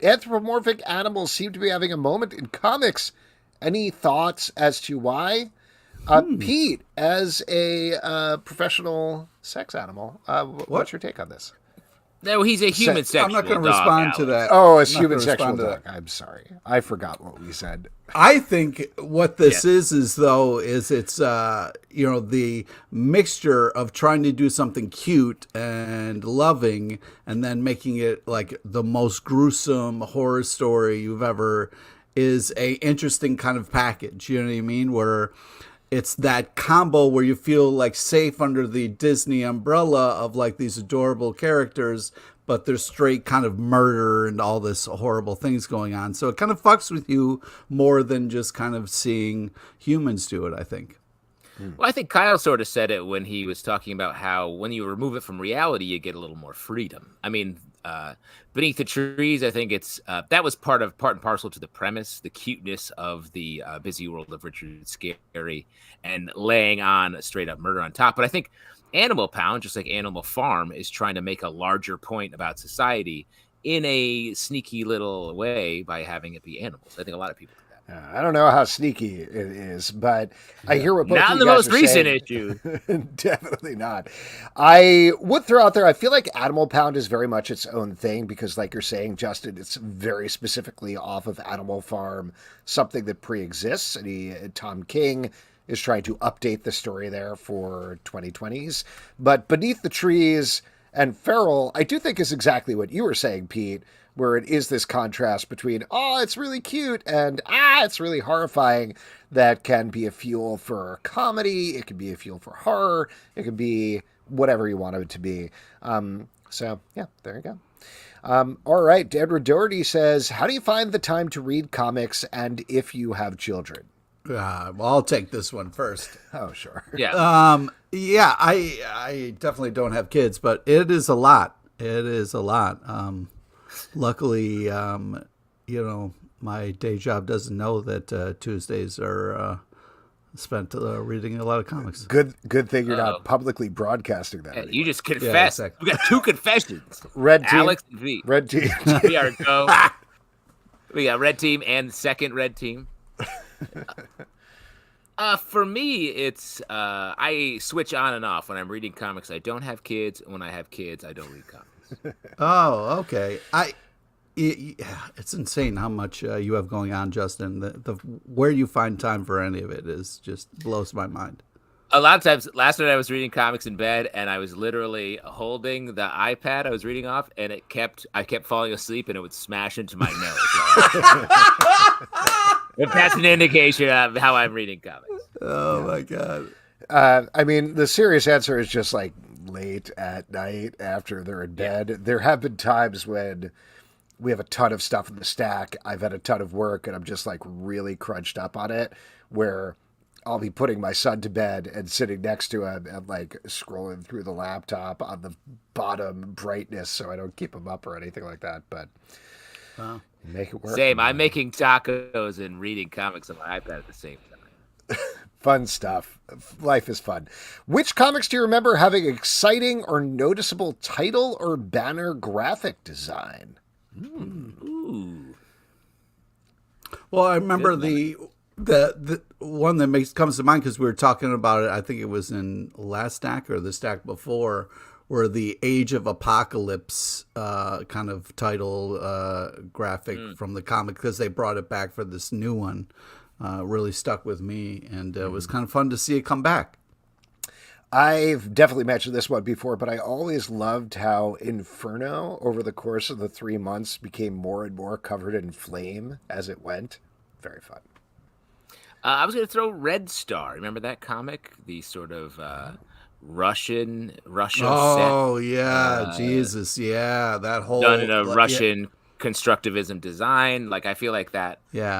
anthropomorphic animals seem to be having a moment in comics. Any thoughts as to why? Pete, as a professional sex animal, what's your take on this? No, he's a human sexual I'm not going to dog, respond Alex. to that. Oh, a human sexual dog. I'm sorry. I forgot what we said. I think what this is it's the mixture of trying to do something cute and loving and then making it like the most gruesome horror story you've ever is a interesting kind of package. You know what I mean? Where it's that combo where you feel like safe under the Disney umbrella of like these adorable characters, but there's straight kind of murder and all this horrible things going on. So it kind of fucks with you more than just kind of seeing humans do it, I think. Well, I think Kyle sort of said it when he was talking about how when you remove it from reality, you get a little more freedom. I mean, Beneath the Trees, I think it's that was part and parcel to the premise, the cuteness of the busy world of Richard Scarry and laying on a straight up murder on top. But I think Animal Pound, just like Animal Farm, is trying to make a larger point about society in a sneaky little way by having it be animals. I think a lot of people do that. I don't know how sneaky it is, but I hear what both not of in you the guys most are recent saying. issue. Definitely not. I would throw out there, I feel like Animal Pound is very much its own thing because, like you're saying, Justin, it's very specifically off of Animal Farm, something that pre-exists. And Tom King is trying to update the story there for 2020s. But Beneath the Trees and Feral, I do think is exactly what you were saying, Pete, where it is this contrast between, oh, it's really cute, and, it's really horrifying, that can be a fuel for comedy, it can be a fuel for horror, it can be whatever you want it to be. So, yeah, there you go. All right, Deborah Doherty says, how do you find the time to read comics, and if you have children? Well, I'll take this one first. Oh, sure. Yeah. Yeah, I definitely don't have kids, but it is a lot. It is a lot. Luckily, my day job doesn't know that Tuesdays are spent reading a lot of comics. Good thing you're not publicly broadcasting that. Yeah, anymore. you just confessed. Yeah, exactly. We got 2 confessions. Red team. Alex and V. Red team. We are go. We got red team and second red team. For me, it's I switch on and off when I'm reading comics. I don't have kids. When I have kids, I don't read comics. Oh, okay. It's insane how much you have going on, Justin. The where you find time for any of it is just blows my mind. A lot of times, last night I was reading comics in bed, and I was literally holding the iPad I was reading off, and I kept falling asleep, and it would smash into my nose. If that's an indication of how I'm reading comics. Oh my god. I mean, the serious answer is just like late at night after they're in bed. Yeah. There have been times when we have a ton of stuff in the stack. I've had a ton of work, and I'm just like really crunched up on it, where I'll be putting my son to bed and sitting next to him and like scrolling through the laptop on the bottom brightness so I don't keep him up or anything like that. But make it work. Same. I'm making tacos and reading comics on my iPad at the same time. Fun stuff. Life is fun. Which comics do you remember having exciting or noticeable title or banner graphic design? Ooh. Well, I remember the one that comes to mind because we were talking about it. I think it was in last stack or the stack before, where the Age of Apocalypse kind of title graphic from the comic, because they brought it back for this new one, really stuck with me, and it was kind of fun to see it come back. I've definitely mentioned this one before, but I always loved how Inferno, over the course of the 3 months, became more and more covered in flame as it went. Very fun. I was going to throw Red Star. Remember that comic? The sort of Russian Oh, set. yeah. Jesus. Yeah. That whole. Done in a Russian constructivism design. Like, I feel like that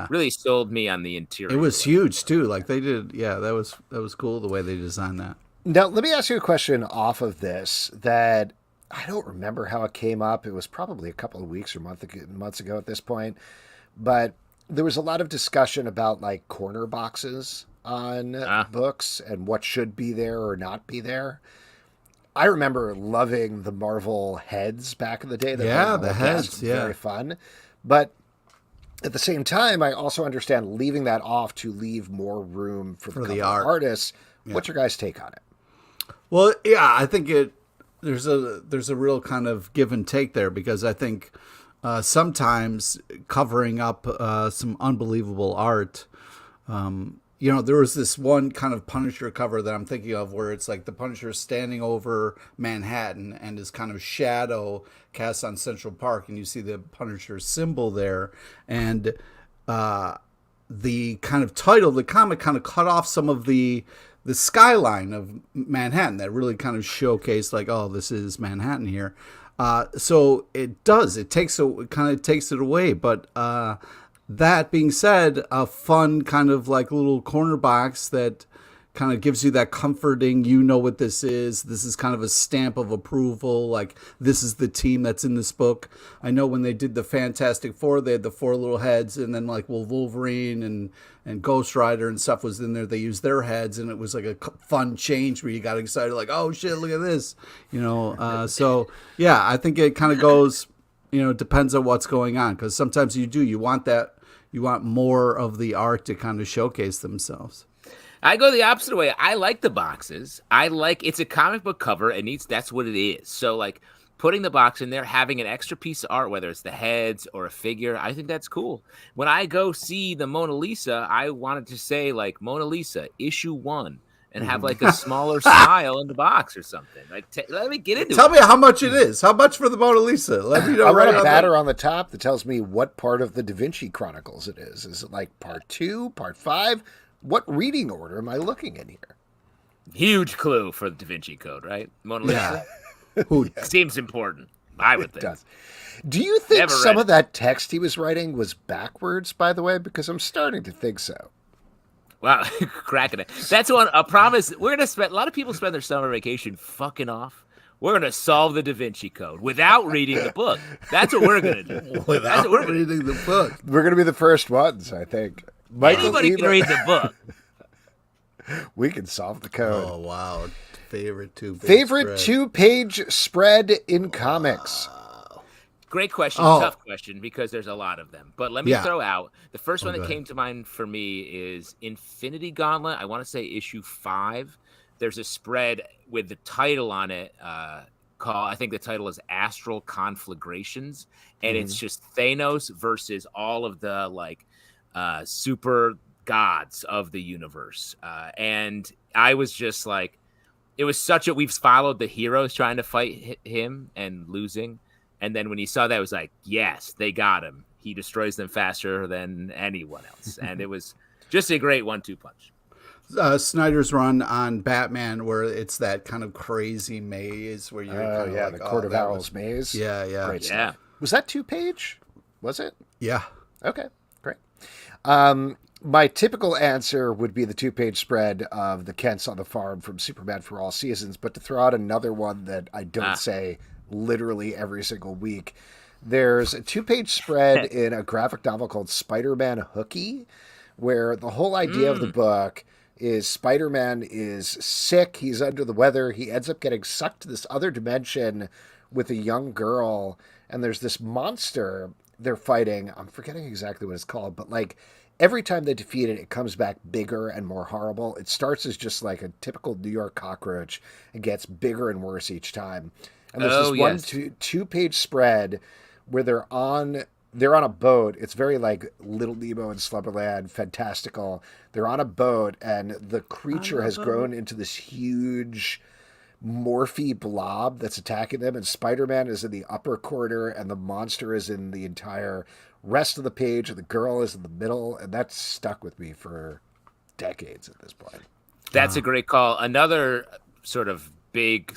really sold me on the interior. It was huge, too. Like, they did. Yeah, that was cool the way they designed that. Now, let me ask you a question off of this that I don't remember how it came up. It was probably a couple of weeks or months ago at this point. But there was a lot of discussion about like corner boxes on books and what should be there or not be there. I remember loving the Marvel heads back in the day. The heads, very fun. But At the same time, I also understand leaving that off to leave more room for the artists. Yeah. What's your guys' take on it? Well, yeah, I think there's a real kind of give and take there, because I think sometimes covering up some unbelievable art. There was this one kind of Punisher cover that I'm thinking of where it's like the Punisher standing over Manhattan and his kind of shadow cast on Central Park, and you see the Punisher symbol there, and the kind of title of the comic kind of cut off some of the skyline of Manhattan that really kind of showcased like, oh, this is Manhattan here. So it kind of takes it away, but that being said, a fun kind of like little corner box that kind of gives you that comforting, what this is. This is kind of a stamp of approval. Like, this is the team that's in this book. I know when they did the Fantastic Four, they had the 4 little heads, and then like Wolverine and Ghost Rider and stuff was in there. They used their heads, and it was like a fun change where you got excited, like, oh shit, look at this, So yeah, I think it kind of goes, depends on what's going on, because sometimes you want more of the art to kind of showcase themselves. I go the opposite way. I like the boxes. It's a comic book cover, and that's what it is. So like putting the box in there, having an extra piece of art, whether it's the heads or a figure, I think that's cool. When I go see the Mona Lisa, I wanted to say like Mona Lisa issue 1 and have like a smaller smile in the box or something. Like, let me get into it. Tell me how much it is. How much for the Mona Lisa? Let me know. I write a banner on the top that tells me what part of the Da Vinci Chronicles it is. Is it like part 2, part 5? What reading order am I looking in here? Huge clue for the Da Vinci Code, right? Mona Lisa? Yeah. Seems important, I would think. It does. Do you think some of that text he was writing was backwards, by the way? Because I'm starting to think so. Wow, cracking it. That's a promise. We're going to spend, a lot of people spend their summer vacation fucking off. We're going to solve the Da Vinci Code without reading the book. That's what we're going to do. Without reading the book. We're going to be the first ones, I think. Anybody can read the book. We can solve the code. Oh, wow. Favorite two-page spread in comics. Great question. Tough question, because there's a lot of them. But let me throw out the first one that came to mind for me is Infinity Gauntlet. I want to say issue 5. There's a spread with the title on it I think the title is Astral Conflagrations, and it's just Thanos versus all of the like super gods of the universe. And I was just like, it was we've followed the heroes trying to fight him and losing. And then when he saw that, it was like, yes, they got him. He destroys them faster than anyone else. And it was just a great 1-2 punch. Snyder's run on Batman, where it's that kind of crazy maze where you're the Court of Owls maze. Yeah. Great stuff. Was that 2-page? Was it? Yeah. Okay, great. My typical answer would be the 2-page spread of the Kents on the farm from Superman for All Seasons, but to throw out another one that I don't say literally every single week, there's a 2-page spread in a graphic novel called Spider-Man Hooky, where the whole idea of the book is Spider-Man is sick, he's under the weather, he ends up getting sucked to this other dimension with a young girl, and there's this monster they're fighting. I'm forgetting exactly what it's called, but like every time they defeat it, it comes back bigger and more horrible. It starts as just like a typical New York cockroach and gets bigger and worse each time. And there's this 2-page spread where they're on a boat. It's very like Little Nemo and Slumberland, fantastical. They're on a boat, and the creature has grown into this huge morphy blob that's attacking them, and Spider-Man is in the upper corner, and the monster is in the entire rest of the page, and the girl is in the middle, and that's stuck with me for decades at this point. That's a great call. Another sort of big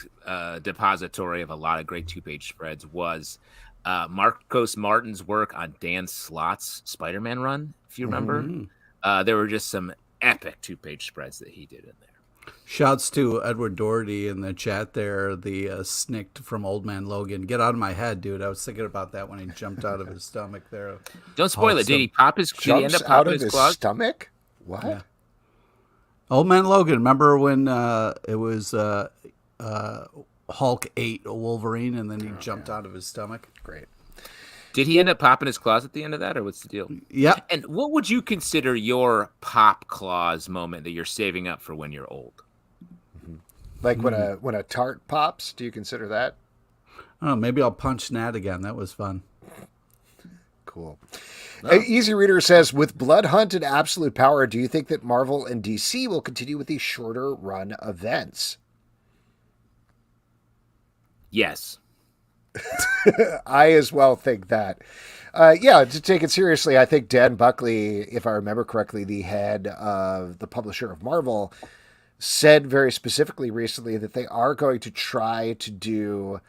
depository of a lot of great 2-page spreads was Marcos Martin's work on Dan Slott's Spider-Man run, if you remember. There were just some epic 2-page spreads that he did in there. Shouts to Edward Doherty in the chat there, the snicked from Old Man Logan. Get out of my head, dude. I was thinking about that when he jumped out of his stomach there. Don't spoil it. Did he pop his jumps out of his stomach? What? Yeah. Old Man Logan. Remember when it was Hulk ate a Wolverine and then he jumped out of his stomach? Great. Did he end up popping his claws at the end of that, or what's the deal? Yep. And what would you consider your pop claws moment that you're saving up for when you're old? Like when a tart pops, do you consider that? Oh, maybe I'll punch Nat again. That was fun. Cool. Easy Reader says, with Blood Hunt and Absolute Power, do you think that Marvel and DC will continue with these shorter run events? Yes. I as well think that. To take it seriously, I think Dan Buckley, if I remember correctly, the head of the publisher of Marvel, said very specifically recently that they are going to try to do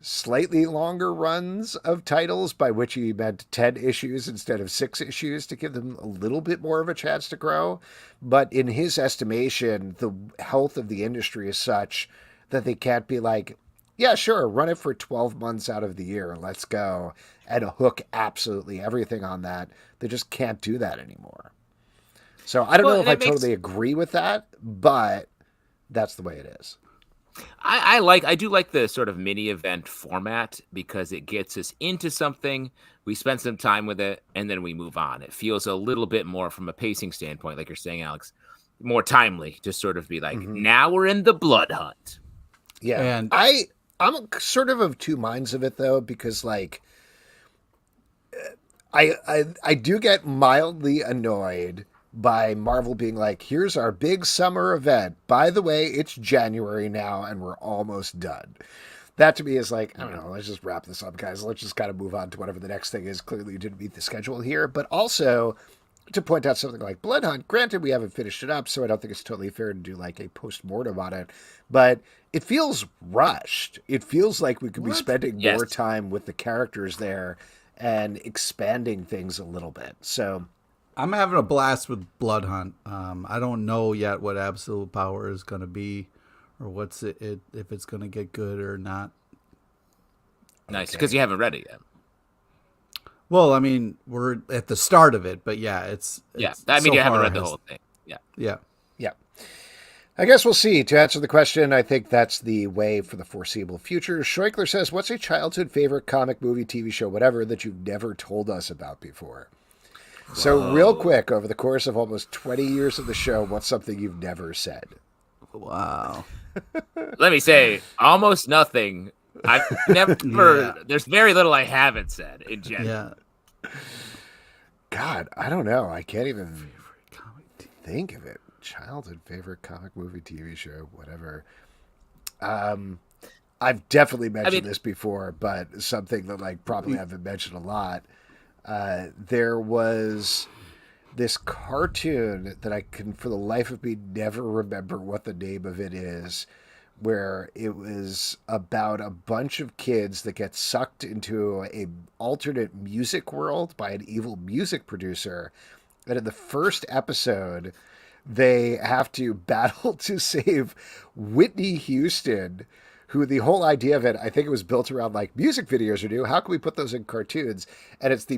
slightly longer runs of titles, by which he meant 10 issues instead of 6 issues, to give them a little bit more of a chance to grow. But in his estimation, the health of the industry is such that they can't be like, yeah, sure, run it for 12 months out of the year, let's go, and hook absolutely everything on that. They just can't do that anymore. So I don't know if I totally agree with that, but that's the way it is. I do like the sort of mini event format because it gets us into something. We spend some time with it, and then we move on. It feels a little bit more, from a pacing standpoint, like you're saying, Alex, more timely to sort of be like, now we're in the Blood Hunt. Yeah, and I'm sort of two minds of it though, because like I do get mildly annoyed by Marvel being like, here's our big summer event. By the way, it's January now and we're almost done. That to me is like, I don't know, let's just wrap this up, guys. Let's just kind of move on to whatever the next thing is. Clearly you didn't meet the schedule here. But also to point out something like Blood Hunt, granted we haven't finished it up, so I don't think it's totally fair to do like a post-mortem on it. But it feels rushed. It feels like we could be spending more time with the characters there and expanding things a little bit. So I'm having a blast with Blood Hunt. I don't know yet what Absolute Power is going to be, or what's it if it's going to get good or not. Nice, because you haven't read it yet. Well, I mean, we're at the start of it, but it's I mean, you haven't read the whole thing. Yeah. I guess we'll see. To answer the question, I think that's the way for the foreseeable future. Schweikler says, what's a childhood favorite comic, movie, TV show, whatever, that you've never told us about before? So real quick, over the course of almost 20 years of the show, what's something you've never said? Wow. Let me say, almost nothing. I've never, there's very little I haven't said in general. Yeah. God, I don't know. I can't even think of it. Childhood favorite comic, movie, TV show, whatever. I've definitely mentioned this before, but something that like probably haven't mentioned a lot. There was this cartoon that I can, for the life of me, never remember what the name of it is, where it was about a bunch of kids that get sucked into a alternate music world by an evil music producer. And in the first episode, they have to battle to save Whitney Houston, who the whole idea of it, I think it was built around like music videos are new. How can we put those in cartoons? And it's the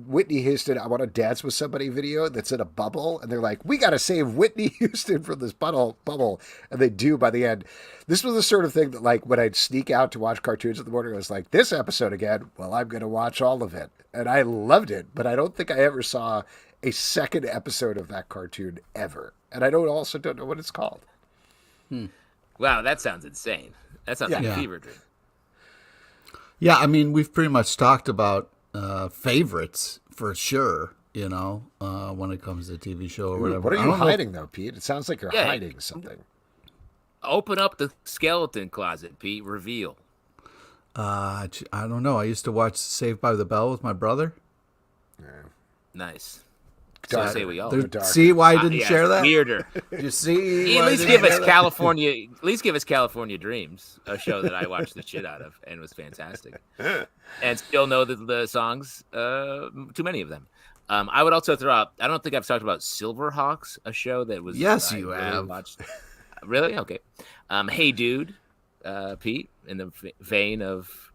Whitney Houston, I Want to Dance with Somebody video that's in a bubble. And they're like, we got to save Whitney Houston from this bubble. And they do by the end. This was the sort of thing that like when I'd sneak out to watch cartoons in the morning, I was like, this episode again, well, I'm going to watch all of it. And I loved it. But I don't think I ever saw a second episode of that cartoon ever. And I also don't know what it's called. Wow, that sounds insane. That sounds like a fever dream. Yeah, I mean, we've pretty much talked about favorites for sure, you know, when it comes to TV show or whatever. What are you hiding, though, Pete? It sounds like you're hiding something. Open up the skeleton closet, Pete. Reveal. I don't know. I used to watch Saved by the Bell with my brother. Yeah. Nice. So say we all. See why I didn't share that? Weirder. You see? At least give us California. At least give us California Dreams, a show that I watched the shit out of and was fantastic, and still know the songs. Too many of them. I would also throw out. I don't think I've talked about Silverhawks, a show that was. Yes, you have. Watched. Really? Okay. Hey, Dude, Pete, in the vein of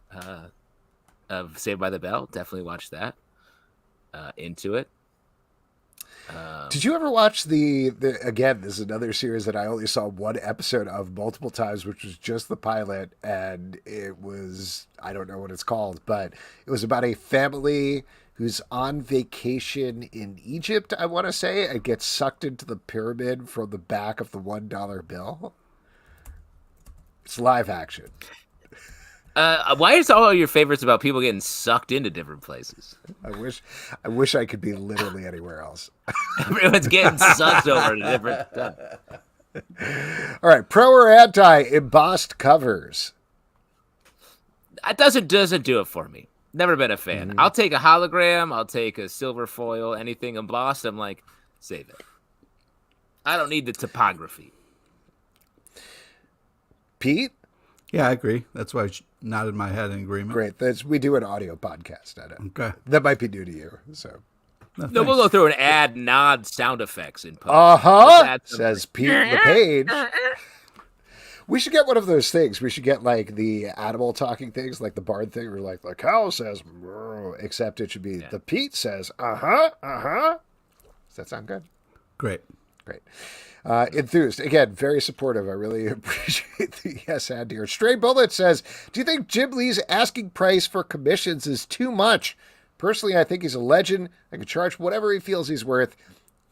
Saved by the Bell, definitely watch that. Into it. Did you ever watch the again, this is another series that I only saw one episode of multiple times, which was just the pilot, and it was, I don't know what it's called, but it was about a family who's on vacation in Egypt, I want to say, and gets sucked into the pyramid from the back of the $1 bill. It's live action. Why is all your favorites about people getting sucked into different places? I wish I could be literally anywhere else. Everyone's getting sucked over to different stuff. All right, pro or anti embossed covers? That doesn't do it for me. Never been a fan. I'll take a hologram. I'll take a silver foil. Anything embossed, I'm like, save it. I don't need the topography. Pete? Yeah, I agree. That's why I nodded my head in agreement. Great. We do an audio podcast at it. Okay. That might be new to you. So. No, we'll go through and add nod sound effects in post. Says Pete LePage. We should get one of those things. We should get like the animal talking things, like the barn thing, where like the cow says, except it should be the Pete says, Does that sound good? Great. Enthused. Again, very supportive. I really appreciate the yes and here. Stray Bullet says, do you think Jim Lee's asking price for commissions is too much? Personally, I think he's a legend. I can charge whatever he feels he's worth.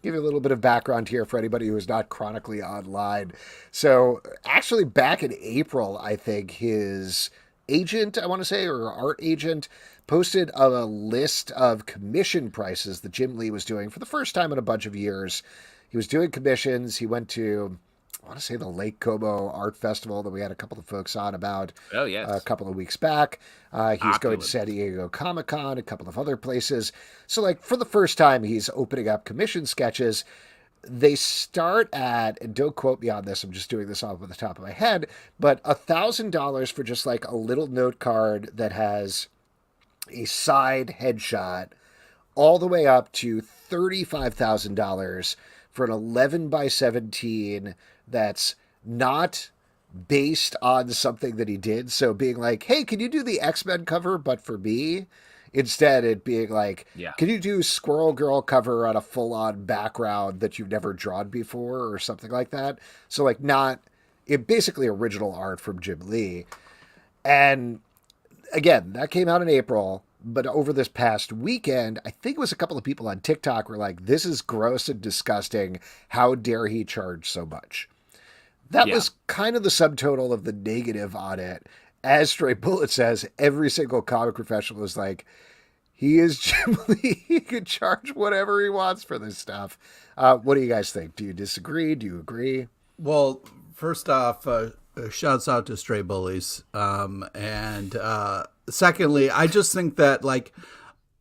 Give you a little bit of background here for anybody who is not chronically online. So actually back in April, I think his agent, I want to say, or art agent, posted a list of commission prices that Jim Lee was doing for the first time in a bunch of years. He was doing commissions. He went to, I want to say, the Lake Como Art Festival that we had a couple of folks on about a couple of weeks back. He's going to San Diego Comic-Con, a couple of other places. So, like, for the first time, he's opening up commission sketches. They start at, and don't quote me on this, I'm just doing this off the top of my head, but $1,000 for just, like, a little note card that has a side headshot, all the way up to $35,000 for an 11 by 17 that's not based on something that he did. So being like, hey, can you do the X-Men cover, but for me? Instead, it being like, can you do Squirrel Girl cover on a full-on background that you've never drawn before or something like that? So like basically original art from Jim Lee. And again, that came out in April. But over this past weekend, I think it was a couple of people on TikTok were like, this is gross and disgusting. How dare he charge so much? That was kind of the subtotal of the negative on it. As Stray Bullet says, every single comic professional is like, he is Jim Lee. He can charge whatever he wants for this stuff. What do you guys think? Do you disagree? Do you agree? Well, first off, shouts out to Stray Bullies. Secondly, I just think that, like,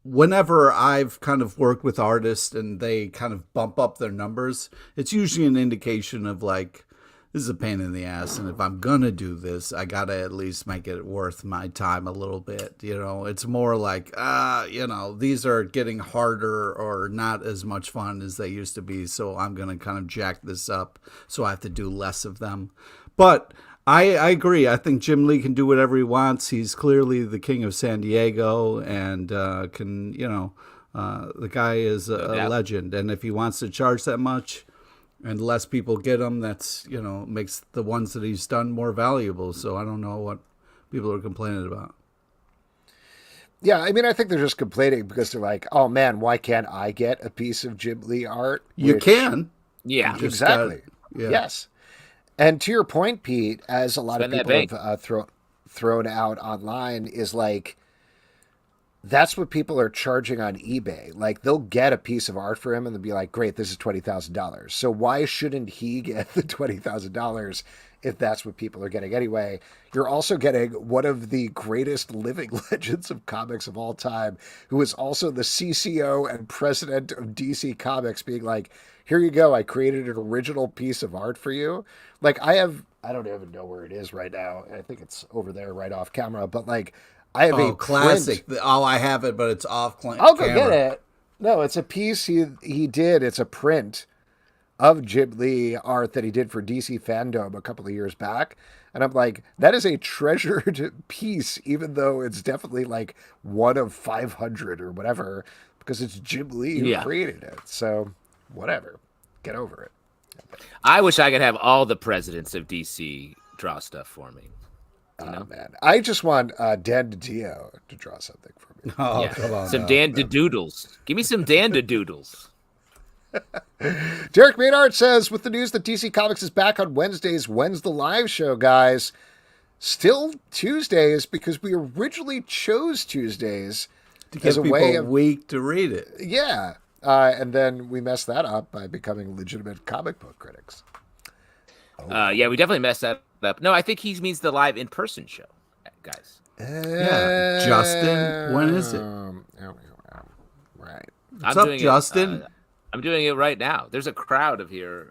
whenever I've kind of worked with artists and they kind of bump up their numbers, it's usually an indication of, like, this is a pain in the ass. And if I'm going to do this, I got to at least make it worth my time a little bit. You know, it's more like, these are getting harder or not as much fun as they used to be. So I'm going to kind of jack this up. So I have to do less of them. But I agree. I think Jim Lee can do whatever he wants. He's clearly the king of San Diego and the guy is a legend. And if he wants to charge that much and less people get him, that's, makes the ones that he's done more valuable. So I don't know what people are complaining about. Yeah, I mean, I think they're just complaining because they're like, oh man, why can't I get a piece of Jim Lee art? You can. Yeah, exactly. Yes. And to your point, Pete, as a lot of people have thrown out online, is like, that's what people are charging on eBay. Like, they'll get a piece of art for him and they'll be like, great, this is $20,000. So why shouldn't he get the $20,000 if that's what people are getting anyway? You're also getting one of the greatest living legends of comics of all time, who is also the CCO and president of DC Comics, being like, here you go, I created an original piece of art for you. Like, I don't even know where it is right now. I think it's over there right off camera, but like, I have a classic. I have it, but it's off camera. I'll go get it. No, it's a piece he did. It's a print of Jim Lee art that he did for DC Fandom a couple of years back. And I'm like, that is a treasured piece, even though it's definitely like one of 500 or whatever, because it's Jim Lee who created it. So whatever. Get over it. I wish I could have all the presidents of DC draw stuff for me. Man, I just want Dan DiDio to draw something for me. Oh, yeah. come on. Some Dan Doodles. Give me some Dan Doodles. Derek Maynard says, with the news that DC Comics is back on Wednesdays, when's the live show, guys? Still Tuesdays, because we originally chose Tuesdays to give people a week to read it. Yeah. And then we messed that up by becoming legitimate comic book critics. Yeah, we definitely messed that up. No, I think he means the live in-person show, guys. Yeah. Justin, when is it? Right. What's up, Justin? I'm doing it right now. There's a crowd of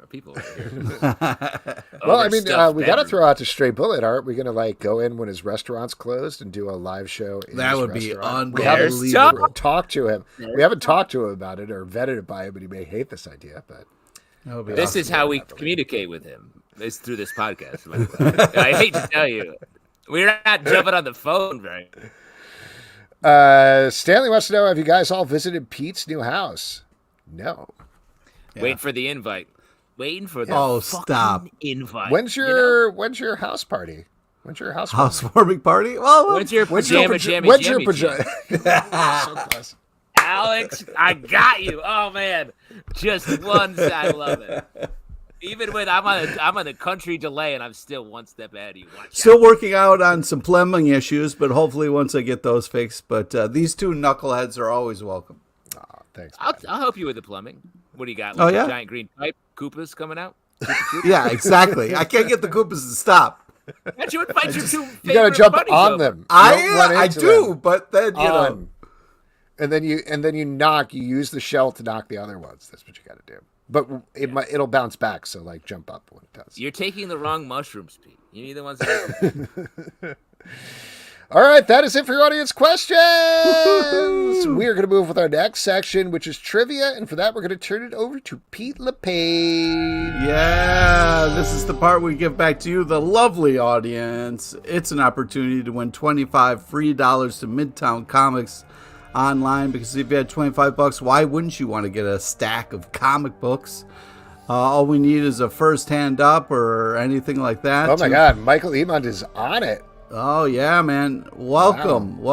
people here. Well, I mean, we got to throw out to Stray Bullet. Aren't we going to like go in when his restaurant's closed and do a live show? That would be unbelievable. We haven't talked to him. We haven't talked to him about it or vetted it by him, but he may hate this idea. But this is how we communicate with him. It's through this podcast. I hate to tell you, we're not jumping on the phone, right? Stanley wants to know: have you guys all visited Pete's new house? No. Yeah. Waiting for the invite. Waiting for the stop invite. When's your house party? When's your housewarming party? Well, when's your pajama jammy? When's your pajama? Alex, I got you. Oh man, just one side. I love it. Even when I'm on a country delay and I'm still one step ahead of you. Still working out on some plumbing issues, but hopefully once I get those fixed. But these two knuckleheads are always welcome. Thanks. I'll help you with the plumbing. What do you got? Like a giant green pipe? Koopas coming out? Yeah, exactly. I can't get the Koopas to stop. How'd you invite your two You gotta jump on them. I do, but then you know. And then you knock. You use the shell to knock the other ones. That's what you got to do. But it'll bounce back. So like jump up when it does. You're taking the wrong mushrooms, Pete. You need the ones that. All right, that is it for your audience questions. We're going to move with our next section, which is trivia, and for that, we're going to turn it over to Pete LePage. Yeah, this is the part we give back to you, the lovely audience. It's an opportunity to win $25 free to Midtown Comics online, because if you had $25, why wouldn't you want to get a stack of comic books? All we need is a first hand up or anything like that. Oh my God, Michael Emond is on it. Oh, yeah, man. Welcome.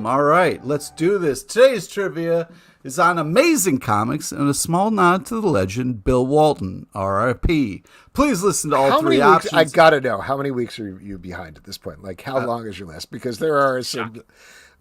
All right, let's do this. Today's trivia is on Amazing Comics and a small nod to the legend Bill Walton, R.I.P. Please listen to all three options. I got to know, how many weeks are you behind at this point? Like, how long is your list? Because there are some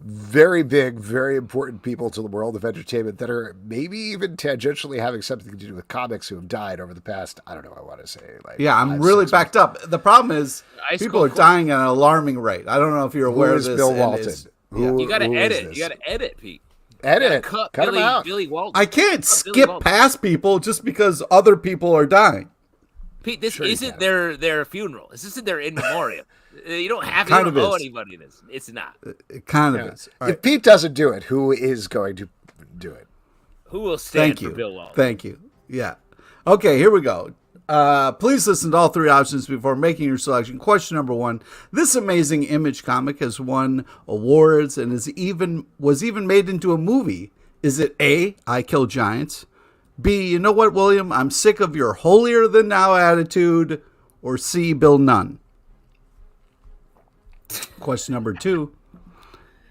very big, very important people to the world of entertainment that are maybe even tangentially having something to do with comics who have died over the past, I don't know, I want to say like I'm really backed up. The problem is people are dying at an alarming rate. I don't know if you're aware of this. Bill Walton? You got to edit. You got to edit, Pete. Cut him out. Billy Walton. I can't skip past people just because other people are dying. Pete, this isn't their funeral. This isn't their in memoriam. You don't have to owe anybody this. It's not. It kind of is. If Pete doesn't do it, who is going to do it? Who will stand for Bill Walton? Thank you. Yeah. Okay, here we go. Please listen to all three options before making your selection. Question number 1. This Amazing Image comic has won awards and was even made into a movie. Is it A, I Kill Giants? B, you know what, William? I'm sick of your holier-than-thou attitude. Or C, Bill Nunn? Question number 2.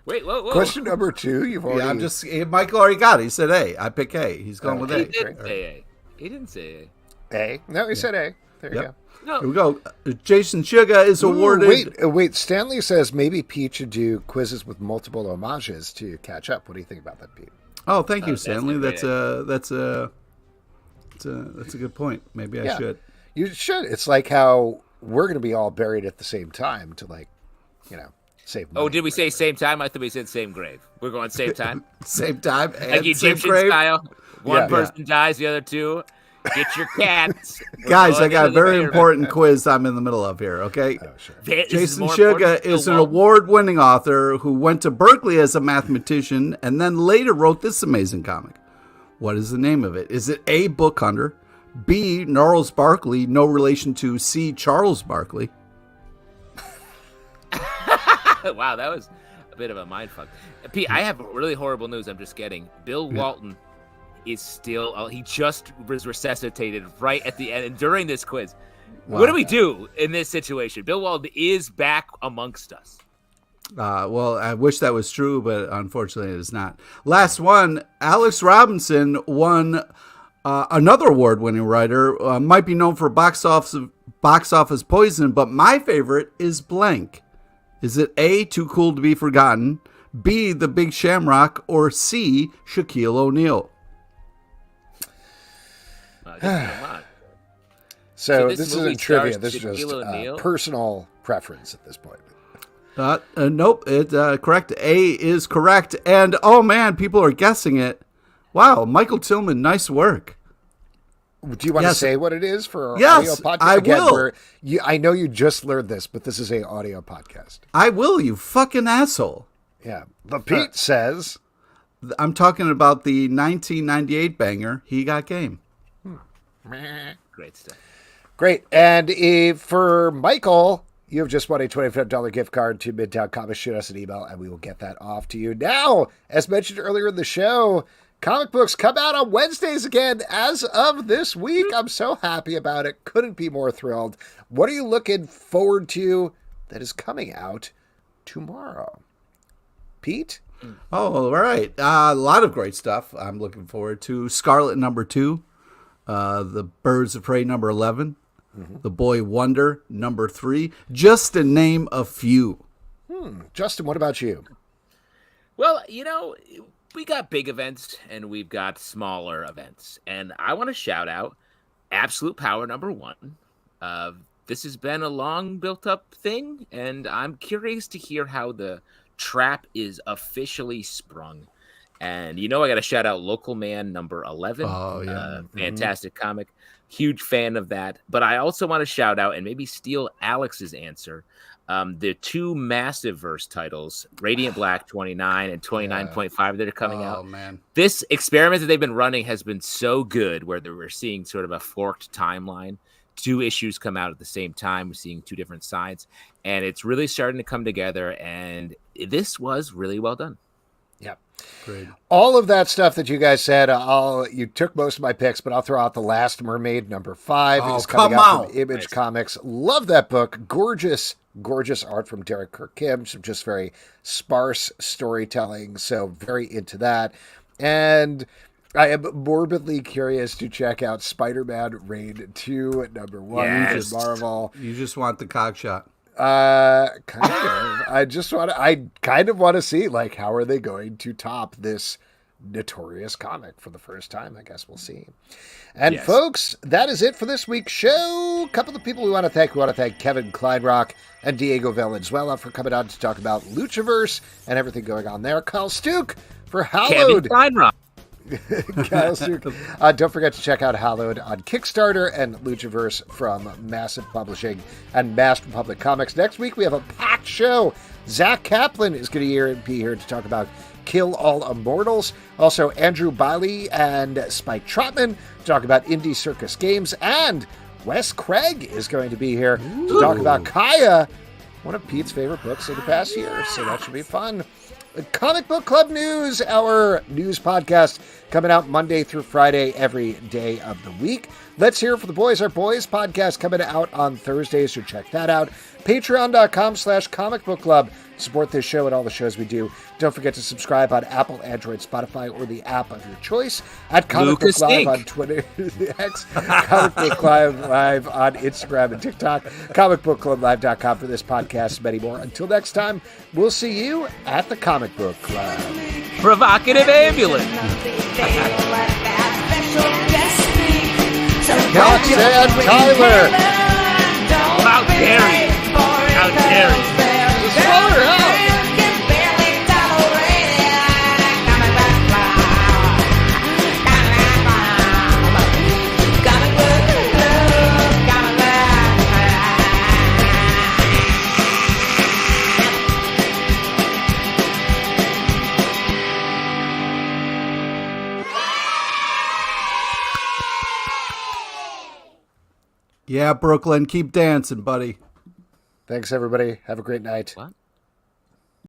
Wait, whoa. Question number 2, you've already... Michael already got it. He said A. I pick A. He's going with A. He didn't say A. He didn't say A. A? No, he said A. There you go. No. Here we go. Jason Sugar is awarded... Wait. Stanley says maybe Pete should do quizzes with multiple homages to catch up. What do you think about that, Pete? Oh, thank you, Stanley. That's a good point. Maybe I should. You should. It's like how we're going to be all buried at the same time to save money. Oh, did we say same time? I thought we said same grave. We're going same time? Same time and like Egyptian style. One person dies, the other two. Get your cats. Guys, I got a very important quiz I'm in the middle of here, okay? Oh, sure. Jason Sugar is an award-winning author who went to Berkeley as a mathematician and then later wrote this amazing comic. What is the name of it? Is it A, Book Hunter, B, Gnarls Barkley, no relation to C, Charles Barkley? Wow, that was a bit of a mindfuck. Pete, I have really horrible news I'm just getting. Bill Walton is still, he just was resuscitated right at the end and during this quiz. Wow. What do we do in this situation? Bill Walton is back amongst us. Well, I wish that was true, but unfortunately it is not. Last one, Alex Robinson won another award-winning writer. Might be known for box office poison, but my favorite is blank. Is it A, Too Cool to Be Forgotten, B, The Big Shamrock, or C, Shaquille O'Neal? So this isn't trivia. This is just personal preference at this point. Nope. Correct. A is correct. And, oh, man, people are guessing it. Wow, Michael Tillman, nice work. Do you want to say what it is for our audio podcast? I will. I know you just learned this, but this is an audio podcast. I will, you fucking asshole. Yeah. But Pete says... I'm talking about the 1998 banger, He Got Game. Great stuff. Great. And for Michael, you have just won a $25 gift card to Midtown Comics. Shoot us an email, and we will get that off to you. Now, as mentioned earlier in the show, comic books come out on Wednesdays again as of this week. I'm so happy about it. Couldn't be more thrilled. What are you looking forward to that is coming out tomorrow? Pete? Oh, all right. A lot of great stuff I'm looking forward to. Scarlet #2, The Birds of Prey #11, The Boy Wonder #3, just to name a few. Justin, what about you? Well, we got big events and we've got smaller events. And I want to shout out Absolute Power #1. This has been a long built up thing, and I'm curious to hear how the trap is officially sprung. And I got to shout out Local Man #11. Oh, yeah. Fantastic comic. Huge fan of that. But I also want to shout out and maybe steal Alex's answer. The two massive verse titles, Radiant Black 29 and 29.5 that are coming out. Oh, man. This experiment that they've been running has been so good where we're seeing sort of a forked timeline. 2 issues come out at the same time. We're seeing 2 different sides, and it's really starting to come together, and this was really well done. Yep. Great. All of that stuff that you guys said, you took most of my picks, but I'll throw out The Last Mermaid #5. Oh, it's coming come out on. from Image Comics. Love that book. Gorgeous art from Derek Kirk-Kim. Some just very sparse storytelling, so very into that. And I am morbidly curious to check out Spider-Man Reign 2 #1 from Marvel. You just want the cock shot. Kind of. I kind of want to see, how are they going to top this notorious comic for the first time? I guess we'll see. And folks, that is it for this week's show. A couple of people we want to thank. We want to thank Kevin Kleinrock and Diego Valenzuela for coming on to talk about Luchaverse and everything going on there. Kyle Stück for Hallowed. Kevin Kleinrock. Kyle Stück. Don't forget to check out Hallowed on Kickstarter and Luchaverse from Massive Publishing and Master Public Comics. Next week, we have a packed show. Zach Kaplan is going to be here to talk about Kill All Immortals. Also, Andrew Bailey and Spike Trotman to talk about Indie Circus Games. And Wes Craig is going to be here to talk about Kaya, one of Pete's favorite books of the past year. So that should be fun. Comic Book Club News, our news podcast coming out Monday through Friday every day of the week. Let's Hear It for the Boys, our boys podcast coming out on Thursdays, so check that out. Patreon.com/Comic Book Club. Support this show and all the shows we do. Don't forget to subscribe on Apple, Android, Spotify, or the app of your choice. At Comic Book Live on Twitter, X, Comic Book Live on Instagram and TikTok, comicbookclublive.com for this podcast, many more. Until next time, we'll see you at the Comic Book Club. Provocative ambulance. Cox and Tyler. How dare you? How dare you? Yeah, Brooklyn, keep dancing, buddy. Thanks, everybody. Have a great night. What?